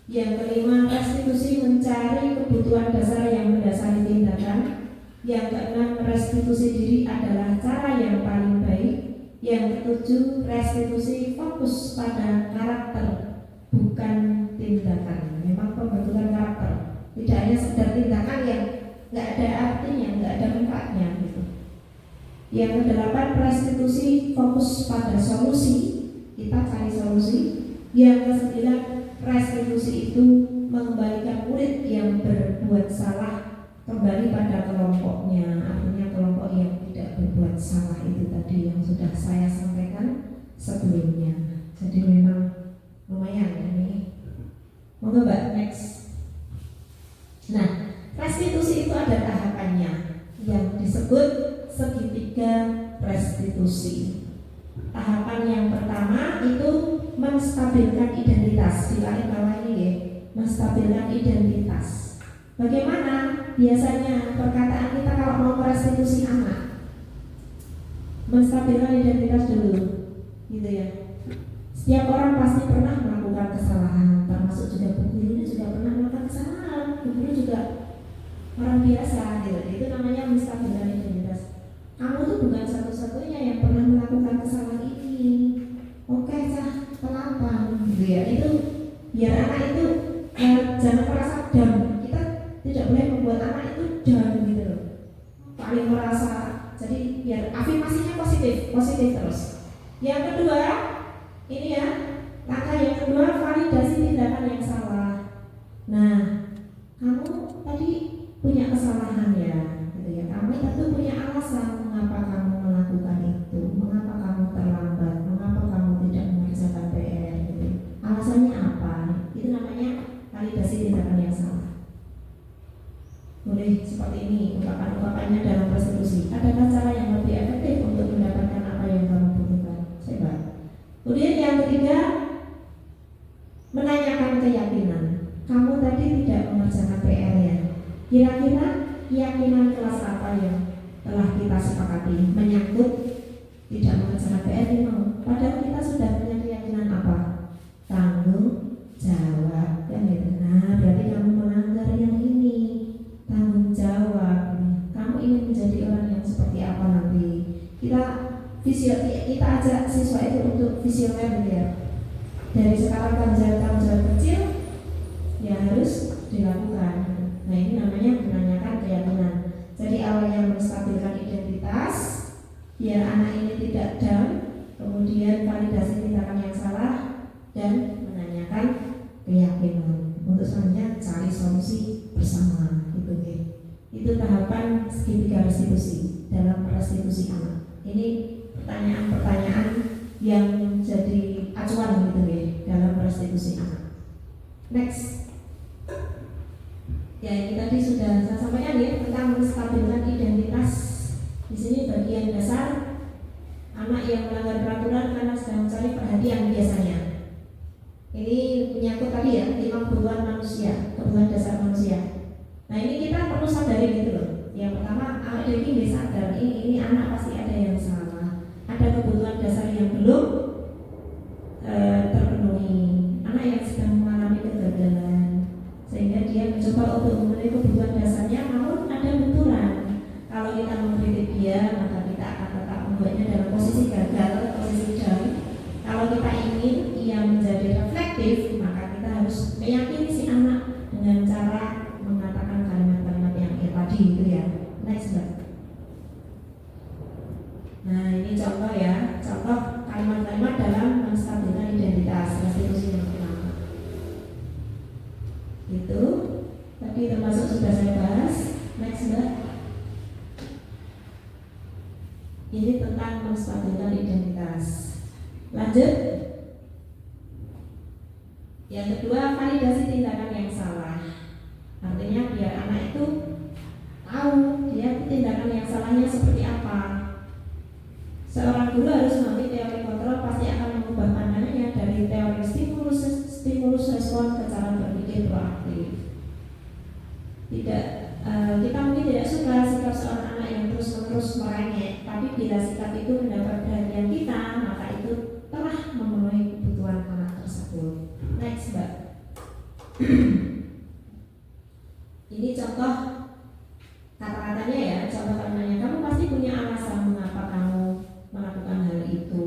[SPEAKER 3] Yang kelima, restitusi mencari kebutuhan dasar yang mendasari tindakan. Yang keenam, restitusi diri adalah cara yang paling baik. Yang ketujuh, restitusi fokus pada karakter, bukan tindakan. Memang pembentukan karakter, tidak hanya sekedar tindakan yang nggak ada artinya, nggak ada manfaatnya gitu. Yang kedelapan, restitusi fokus pada solusi, kita cari solusi. Yang kesembilan, restitusi itu mengembalikan murid yang berbuat salah kembali pada kelompoknya, artinya kelompok yang tidak berbuat salah itu tadi yang sudah saya sampaikan sebelumnya. Jadi memang lumayan ini. Moga Mbak, next. Nah, restitusi itu ada tahapannya yang disebut segitiga restitusi. Tahapan yang pertama itu menstabilkan identitas. Di bawah ini ya, menstabilkan identitas. Bagaimana biasanya perkataan kita kalau mau merestitusi anak? Menstabilkan identitas dulu, gitu ya. Setiap orang pasti pernah melakukan kesalahan, termasuk juga bu guru juga pernah melakukan kesalahan. Bu guru juga orang biasa, gitu. Itu namanya menstabilkan identitas. Kamu tuh bukan satu-satunya yang pernah melakukan kesalahan ini. Oke, cah, pelan-pelan, gitu ya. Itu biar anak itu jangan merasa down. Kita tidak boleh membuat anak itu down gitu loh. Paling merasa, jadi biar afirmasinya positif terus. Yang kedua, ini ya, langkah yang kedua validasi tindakan yang salah. Nah, kamu tadi punya kesalahan ya, gitu ya. Kamu tentu punya alasan mengapa kamu melakukan itu, mengapa kamu terlambat, mengapa kamu tidak mengerjakan PR, gitu. Alasannya apa? Itu namanya validasi tindakan yang salah. Boleh seperti ini ungkapan-ungkapannya dalam restitusi. Adakah cara yang lebih efektif untuk mendapatkan apa yang kamu butuhkan? Coba. Kemudian yang ketiga, menanyakan keyakinan. Kamu tadi tidak mengerjakan PR ya. Kira-kira keyakinan kelas apa yang telah kita sepakati menyangkut tidak mengerjakan PR ini? Padahal kita sudah punya keyakinan apa? Tanggung jawab, kan gitu. Nah, berarti kamu melanggar yang ini. Tanggung jawab. Kamu ingin menjadi orang yang seperti apa nanti? Kita ajak siswa itu untuk visioner gitu ya. Dari sekarang tanggung jawab kecil ya harus dilakukan. Nah, ini namanya menanyakan keyakinan. Jadi awalnya menstabilkan identitas biar anak ini tidak down, kemudian validasi tindakan yang salah, dan menanyakan keyakinan. Untuk selanjutnya cari solusi bersama, gitu ya. Itu tahapan segitiga restitusi dalam restitusi anak. Ini pertanyaan-pertanyaan yang jadi acuan gitu ya dalam restitusi anak. Next. Ya, ini tadi sudah saya sampaikan ya tentang menstabilkan identitas. Di sini bagian dasar anak yang melanggar peraturan karena sedang mencari perhatian biasanya. Ini menyangkut tadi ya 5 kebutuhan manusia, kebutuhan dasar manusia. Nah, ini kita perlu sadari gitu loh. Yang pertama, ada ini sadar ini anak pasti ada yang salah. Ada kebutuhan dasar yang belum terpenuhi. Anak yang sedang mengalami kegagalan, sehingga dia mencoba untuk memenuhi kebutuhan dasarnya, namun ada benturan. Kalau kita mengkritik dia, maka kita akan tetap membuatnya dalam posisi gagal, posisi down. Kalau kita ingin ia menjadi reflektif, maka kita harus meyakini si anak dengan cara mengatakan kalimat-kalimat yang tadi itu ya. Next, Mbak. Nah, ini contoh ya, contoh kalimat-kalimat dalam menstabilkan identitas restitusi yang pertama. Itu tadi termasuk sudah saya bahas. Next, Mbak. Ini tentang menstabilkan identitas. Lanjut. Yang kedua, validasi tindakan yang salah. Artinya biar anak itu tahu dia tindakan yang salahnya seperti apa. Seorang guru harus mengerti teori kontrol pasti akan mengubah pandangannya dari teori stimulus respon ke cara berpikir proaktif. Kita mungkin tidak suka sikap seorang anak yang terus-menerus merengek, tapi bila sikap itu mendapat perhatian kita, maka itu telah memenuhi kebutuhan anak tersebut. Next, Mbak. Ini contoh kata-katanya ya, contoh kalimatnya. Kamu pasti punya alasan mengapa kamu melakukan hal itu,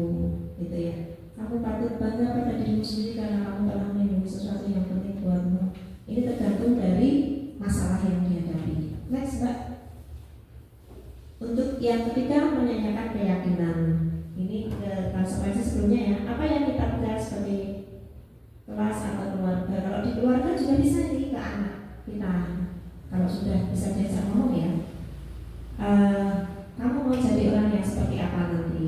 [SPEAKER 3] gitu ya. Kamu patut bangga pada dirimu sendiri karena kamu telah melindungi sesuatu yang penting buatmu. Ini tergantung dari masalah yang dihadapi. Next, Mbak. Untuk yang ketiga, menanyakan keyakinan. Ini konsekuensi sebelumnya ya. Apa yang kita percaya sebagai kelas atau keluarga? Kalau di keluarga juga bisa nih ke anak kita. Kalau sudah bisa diajak ngomong ya. Kamu mau jadi orang yang seperti apa nanti?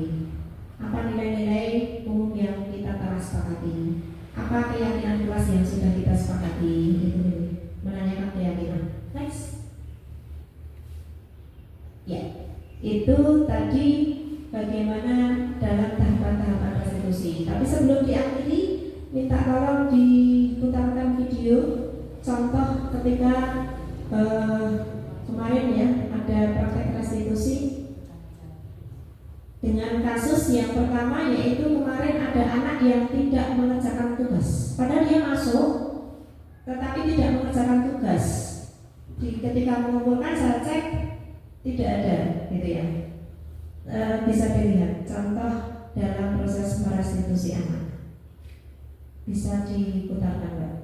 [SPEAKER 3] Apa nilai-nilai umum yang kita telah sepakati? Apa keyakinan kelas yang sudah kita sepakati? Gitu. Menanyakan keyakinan. Next. Ya, itu tadi bagaimana dalam tahapan-tahapan restitusi. Tapi sebelum diakhiri, minta tolong diputarkan video contoh ketika kemarin ya ada praktek restitusi dengan kasus yang pertama, yaitu kemarin ada anak yang tidak mengerjakan tugas. Padahal dia masuk, tetapi tidak mengerjakan tugas. Ketika mengumpulkan saya cek tidak ada, gitu ya. Bisa dilihat contoh dalam proses merestitusi anak. Bisa diputarkan, Mbak.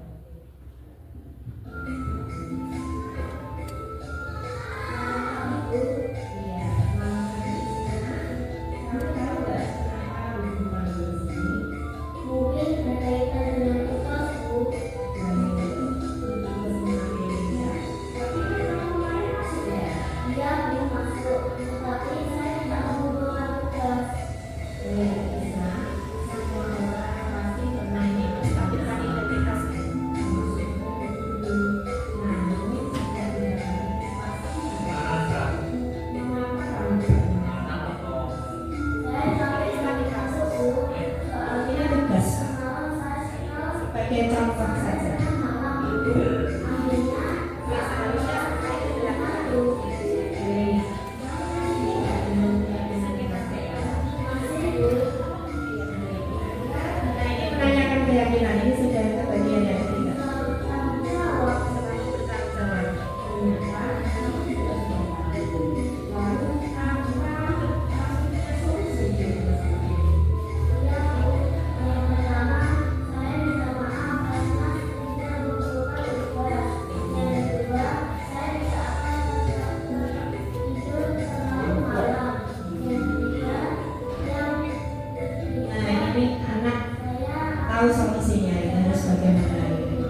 [SPEAKER 3] tahu solusinya itu harus bagaimana gitu.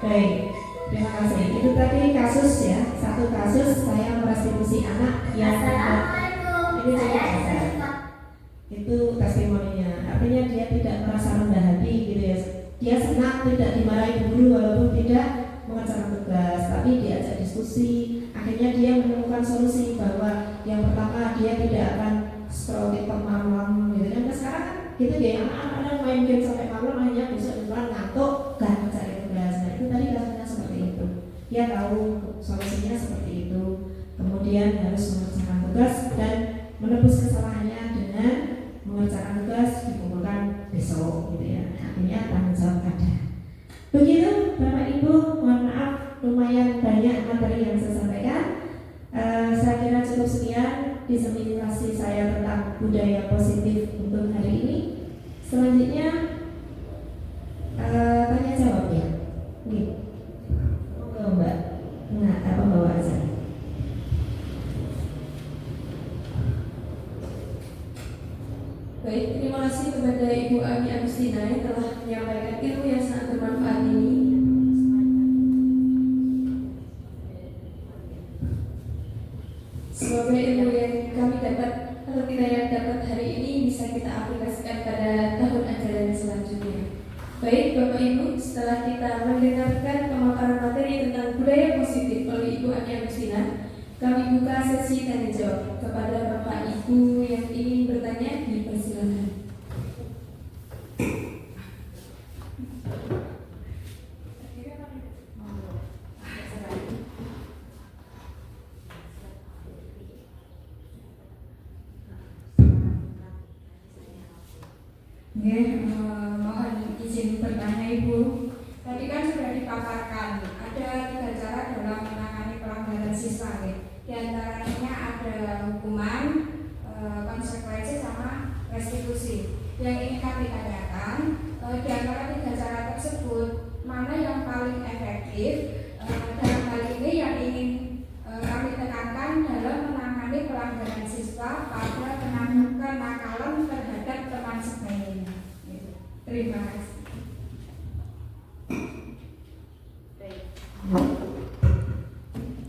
[SPEAKER 3] Baik, terima kasih. Itu tadi kasus ya, satu kasus saya merestitusi anak yang ini saya sadar. Itu testimoninya. Artinya dia tidak merasa rendah hati gitu ya. Dia senang tidak dimarahi guru walaupun tidak mengerjakan tugas, tapi diajak diskusi. Akhirnya dia menemukan solusi bahwa yang pertama dia tidak akan scroll TikTok malam gitu. Dan sekarang kan gitu ya, anak-anak main game sampai malam akhirnya besok pulang ngantuk gak mencari tugas. Nah itu tadi rasanya seperti itu. Dia tahu solusinya seperti itu. Kemudian harus mengerjakan tugas dan menebus kesalahannya dengan mengerjakan tugas dikumpulkan besok gitu ya. Artinya tanggung jawab ada. Begitu Bapak Ibu, mohon maaf lumayan banyak materi yang saya sampaikan. Saya kira cukup sekian diseminasi saya tentang budaya positif untuk hari ini. Selanjutnya tanya jawab ya. Nih, monggo Mbak. Nah, apa bawa aja?
[SPEAKER 1] Baik, terima kasih kepada Ibu Ami Agustina yang telah menyampaikan ilmu yang sangat bermanfaat ini. Semoga ilmu yang kami dapat atau kita yang dapat hari ini bisa kita aplikasikan pada tahun ajaran selanjutnya. Baik Bapak Ibu, setelah kita mendengarkan pemaparan materi tentang budaya positif oleh Ibu Ami Agustina, kami buka sesi tanya jawab. Kepada Bapak Ibu yang ingin bertanya, dipersilakan.
[SPEAKER 4] Mohon izin bertanya Ibu. Tadi kan sudah dipaparkan ada 3 cara dalam menangani pelanggaran siswa. Di antaranya ada hukuman, konsekuensi sama restitusi. Yang ingin kami tanyakan, di antara 3 cara tersebut mana yang paling efektif dalam hal ini yang ingin kami tekankan dalam menangani pelanggaran siswa pada kenakalan terhadap teman sebayanya. Terima kasih.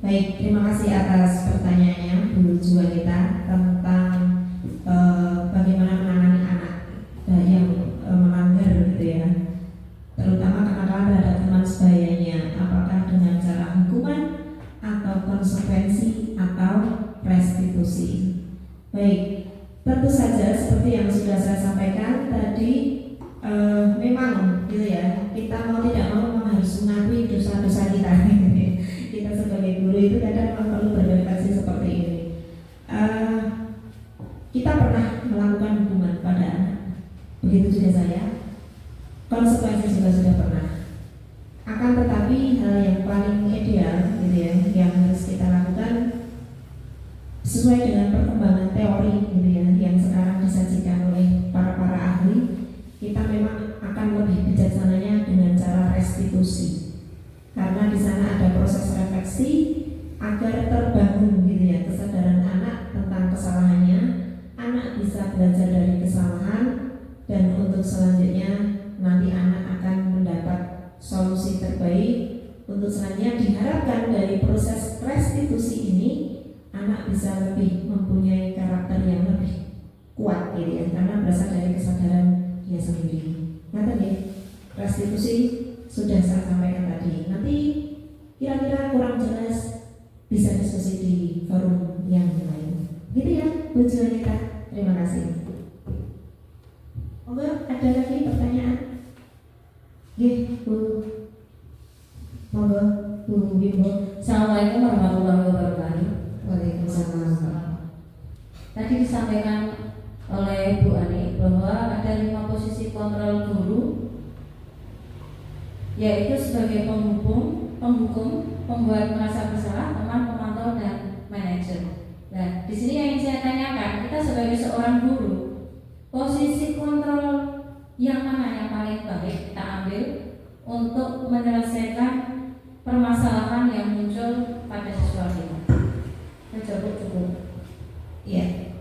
[SPEAKER 3] Baik, terima kasih atas pertanyaannya Bu Juanita tentang bagaimana menangani anak yang melanggar gitu ya, terutama kenakalan terhadap teman sebayanya, apakah dengan cara hukuman atau konsekuensi atau restitusi. Baik, tentu saja seperti yang sudah saya sampaikan tadi, memang gitu ya, kita mau tidak mau harus mengakui dosa-dosa kita. Kita sebagai guru itu kadang perlu berrefleksi seperti ini. Kita pernah melakukan hukuman pada anak, begitu juga saya. Konsekuensi juga sudah pernah. Akan tetapi hal yang paling ideal gitu ya, yang harus kita lakukan sesuai dengan perkembangan teori gitu ya, yang sekarang disajikan oleh para ahli, kita memang akan lebih bijaksananya dengan cara restitusi. Karena di sana ada proses refleksi agar terbangun gitu ya kesadaran anak tentang kesalahannya, anak bisa belajar dari kesalahan, dan untuk selanjutnya nanti anak akan mendapat solusi terbaik. Untuk selanjutnya diharapkan dari proses restitusi ini anak bisa lebih mempunyai karakter yang lebih kuat gitu ya, karena berasal dari kesadaran dia sendiri. Nanti ya, restitusi sudah saya sampaikan tadi. Nanti kira-kira kurang jelas bisa diskusi di forum yang lain. Gitu ya, Bu Juanita. Terima kasih. Monggo, ada lagi pertanyaan? Nggih, Bu. Monggo, Bu Bimbo.
[SPEAKER 5] Assalamualaikum warahmatullahi wabarakatuh.
[SPEAKER 3] Waalaikumsalam.
[SPEAKER 5] Tadi disampaikan oleh Bu Ani bahwa ada 5 posisi kontrol guru, yaitu sebagai penghukum, pembuat merasa bersalah, teman, pemantau, dan manajer. Nah, di sini yang ingin saya tanyakan, kita sebagai seorang guru, posisi kontrol yang mana yang paling baik kita ambil untuk menyelesaikan permasalahan yang muncul pada siswa kita. Cukup.
[SPEAKER 3] Ya,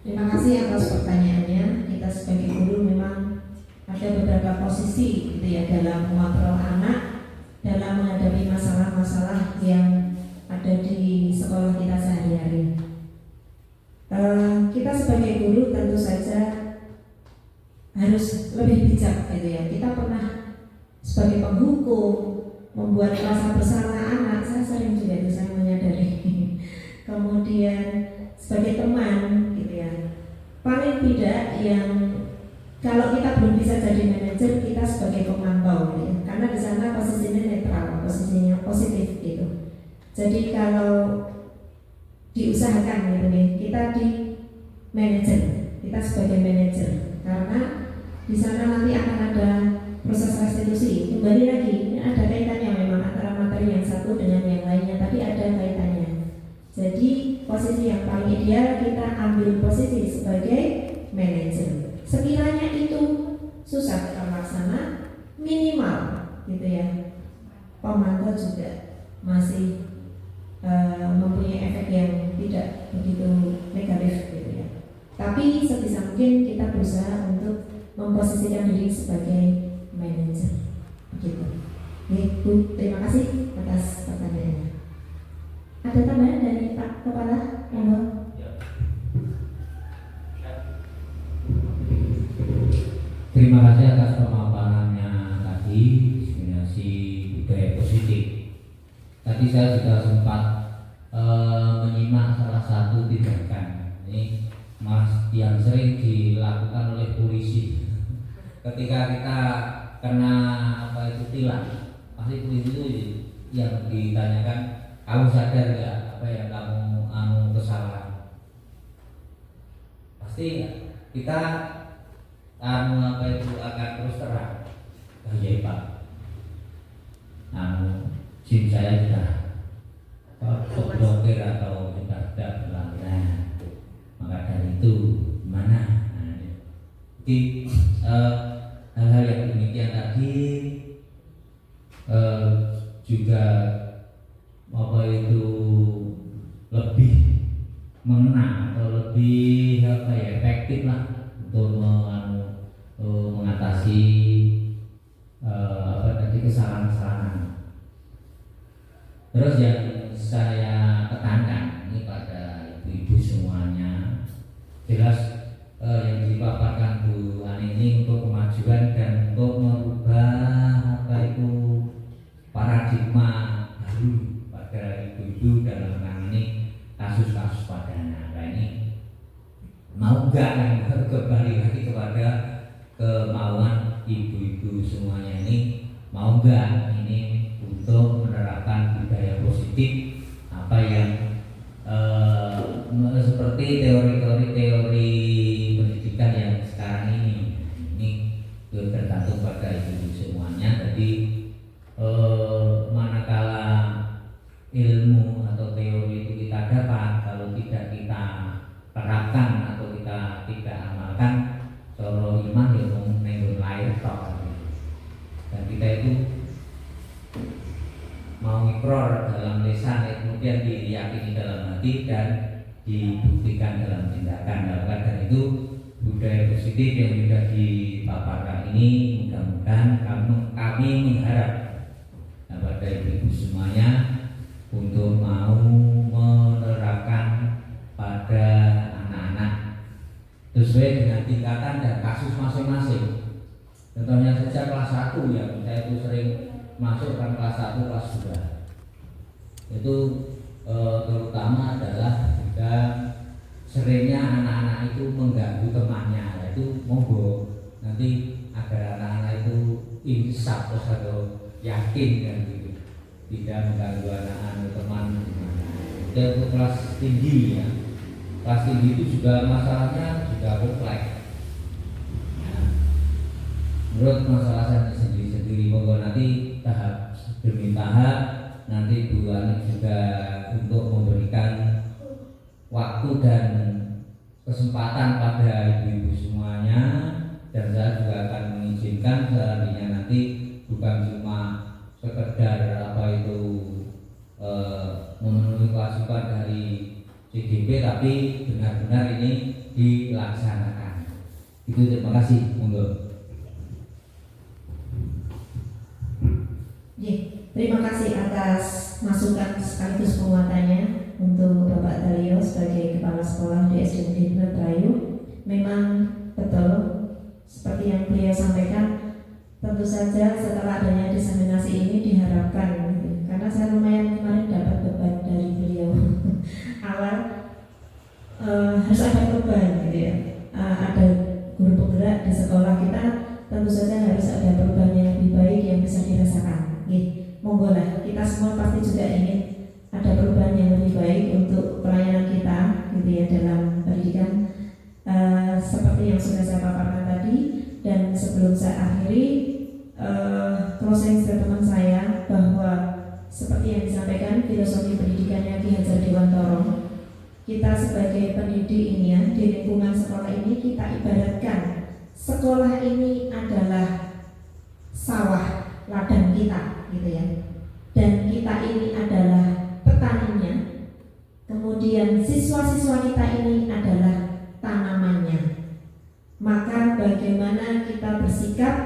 [SPEAKER 3] terima kasih atas pertanyaannya. Kita sebagai guru memang ada beberapa posisi gitu ya dalam mengontrol anak, dalam menghadapi masalah-masalah yang ada di sekolah kita sehari-hari. Kita sebagai guru tentu saja harus lebih bijak gitu ya. Kita pernah sebagai penghukum membuat rasa bersalah anak, saya sering juga itu saya menyadari. Kemudian sebagai teman gitu ya, paling tidak yang kalau kita belum bisa jadi manajer, kita sebagai pemantau gitu ya, karena di sana posisinya netral, posisinya positif gitu. Jadi kalau diusahakan gitu nih, kita di manajer, kita sebagai manajer, karena di sana nanti akan ada proses restitusi. Kembali lagi, ini ada kaitannya memang antara materi yang satu dengan yang lainnya, tapi ada kaitannya. Jadi posisi yang paling ideal kita ambil posisi sebagai manajer. Sekiranya itu susah terlaksana, minimal gitu ya, pemantau juga masih mempunyai efek yang tidak begitu negatif gitu ya. Tapi sebisa mungkin kita berusaha untuk memposisikan diri sebagai manajer begitu. Oke, Bu, terima kasih atas pertanyaannya. Ada tambahan dari Pak Kepala? Monggo.
[SPEAKER 2] Terima kasih atas pemaparannya tadi, diskriminasi budaya positif. Tadi saya juga sempat menyimak salah satu tindakan ini yang sering dilakukan oleh polisi. Ketika kita kena tilang, pasti polisi itu yang ditanyakan, kamu sadar nggak apa yang kamu kesalahan? Pasti kita akan terus terang. Oh iya Pak, SIM saya sudah blokir atau sudah tidak berlangganan. Maka dari itu gimana? Jadi hal-hal yang demikian tadi juga lebih mengena atau lebih efektif lah untuk mengatasi kesalahan-kesalahan. Terus yang saya tekankan ini pada ibu-ibu semuanya, jelas yang dipaparkan Bu Ani ini untuk kemajuan dan untuk merubah paradigma baru pada ibu-ibu dalam menangani kasus-kasus pada anak. Nah, ini mau nggak yang kembali lagi kepada kemauan ibu-ibu semuanya ini, mau nggak ini untuk menerapkan budaya positif apa yang seperti teori pendidikan yang sekarang ini tergantung pada ibu-ibu semuanya. Jadi manakala ilmu atau teori itu kita dapat, kalau tidak kita terapkan atau kita tidak amalkan, soro iman ya menenggun lahir tok. Dan kita itu mau ikrar dalam lisan, kemudian diyakini dalam hati dan dibuktikan dalam tindakan. Maka dari itu budaya positif yang sudah dipaparkan ini mudah-mudahan kami mengharap kepada ibu-ibu semuanya untuk mau menerapkan pada anak-anak sesuai dengan tingkatan dan kasus masing-masing. Contohnya saja kelas 1 ya, saya itu sering masukkan kelas 1, kelas 2. Itu terutama adalah jika seringnya anak-anak itu mengganggu temannya, yaitu monggo nanti agar anak-anak itu insaf atau yakin kan gitu, tidak mengganggu anak-anak teman. Dan untuk kelas tinggi ya, kelas tinggi itu juga masalahnya juga kompleks. Menurut masalah saya sendiri-sendiri, monggo nanti tahap demi tahap nanti Bu Ani juga untuk memberikan waktu dan kesempatan pada ibu-ibu semuanya, dan saya juga artinya nanti bukan cuma sekedar memenuhi kewajiban dari CGP, tapi benar-benar ini dilaksanakan. Itu, terima kasih. Monggo.
[SPEAKER 3] Terima kasih atas masukan sekaligus penguatannya untuk Bapak Dalio sebagai Kepala Sekolah di SD Negeri Rayu. Memang betul seperti yang beliau sampaikan, tentu saja setelah adanya diseminasi ini diharapkan, karena saya lumayan kemarin dapat beban dari beliau awal harus ada perubahan gitu ya, ada guru penggerak di sekolah kita, tentu saja harus ada perubahan yang lebih baik yang bisa dirasakan. Monggo lah, kita semua pasti juga ingin ada perubahan yang lebih baik untuk pelayanan kita gitu ya dalam pendidikan. Seperti yang sudah saya paparkan tadi, dan sebelum saya akhiri closing statement saya bahwa seperti yang disampaikan filosofi pendidikannya Ki Hajar Dewantoro, kita sebagai pendidik ini ya di lingkungan sekolah ini, kita ibaratkan sekolah ini adalah sawah ladang kita gitu ya, dan kita ini adalah petaninya, kemudian siswa-siswa kita ini adalah tanamannya. Maka bagaimana kita bersikap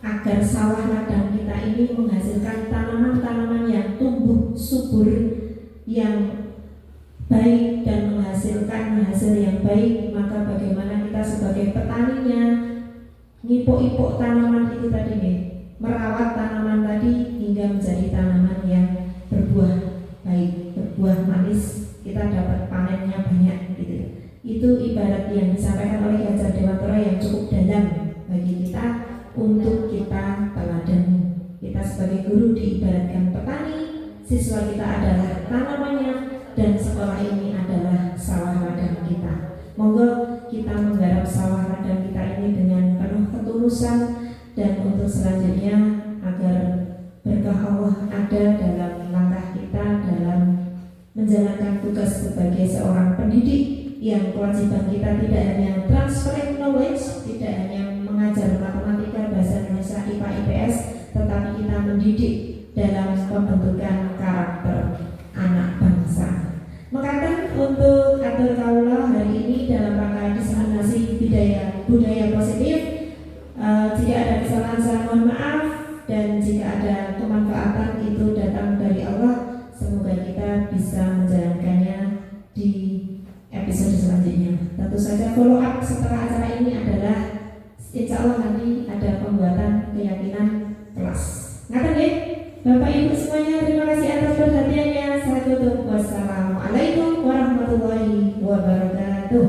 [SPEAKER 3] agar sawah ladang kita ini menghasilkan tanaman-tanaman yang tumbuh subur, yang baik dan menghasilkan hasil yang baik. Maka bagaimana kita sebagai petaninya ngipuk-ipuk tanaman itu tadi nih, merawat tanaman tadi hingga menjadi tanaman yang berbuah baik, berbuah manis, kita dapat panennya banyak gitu. Itu ibarat yang disampaikan oleh Ki Hajar Dewantoro yang cukup dalam bagi kita untuk kita teladani. Kita sebagai guru diibaratkan petani, siswa kita adalah tanamannya, dan sekolah ini adalah sawah ladang kita. Monggo kita menggarap sawah ladang kita ini dengan penuh ketulusan, dan untuk selanjutnya agar berkah Allah ada dalam langkah kita dalam menjalankan tugas sebagai seorang pendidik, yang kewajiban kita tidak hanya transferring knowledge, tidak hanya mengajar matematika, bahasa Indonesia, IPA, IPS, tetapi kita mendidik dalam pembentukan karakter anak bangsa. Maka untuk atur kaula hari ini dalam rangka diseminasi budaya positif, jika ada kesalahan saya mohon maaf, dan jika ada kemanfaatan itu datang dari Allah. Semoga kita bisa menjalankannya di episode selanjutnya. Tentu saja follow up setelah acara ini adalah insya Allah nanti ada pembuatan keyakinan kelas. Ngaten nggih? Bapak Ibu semuanya, terima kasih atas perhatiannya. Saya tutup. Wassalamualaikum warahmatullahi wabarakatuh.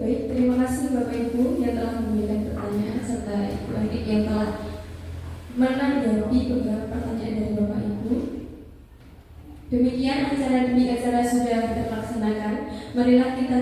[SPEAKER 1] Baik, terima kasih Bapak Ibu yang telah memberikan pertanyaan serta Ibu adik yang telah menanggapi beberapa pertanyaan dari Bapak Ibu. Demikian acara demi acara sudah terlaksanakan. Marilah kita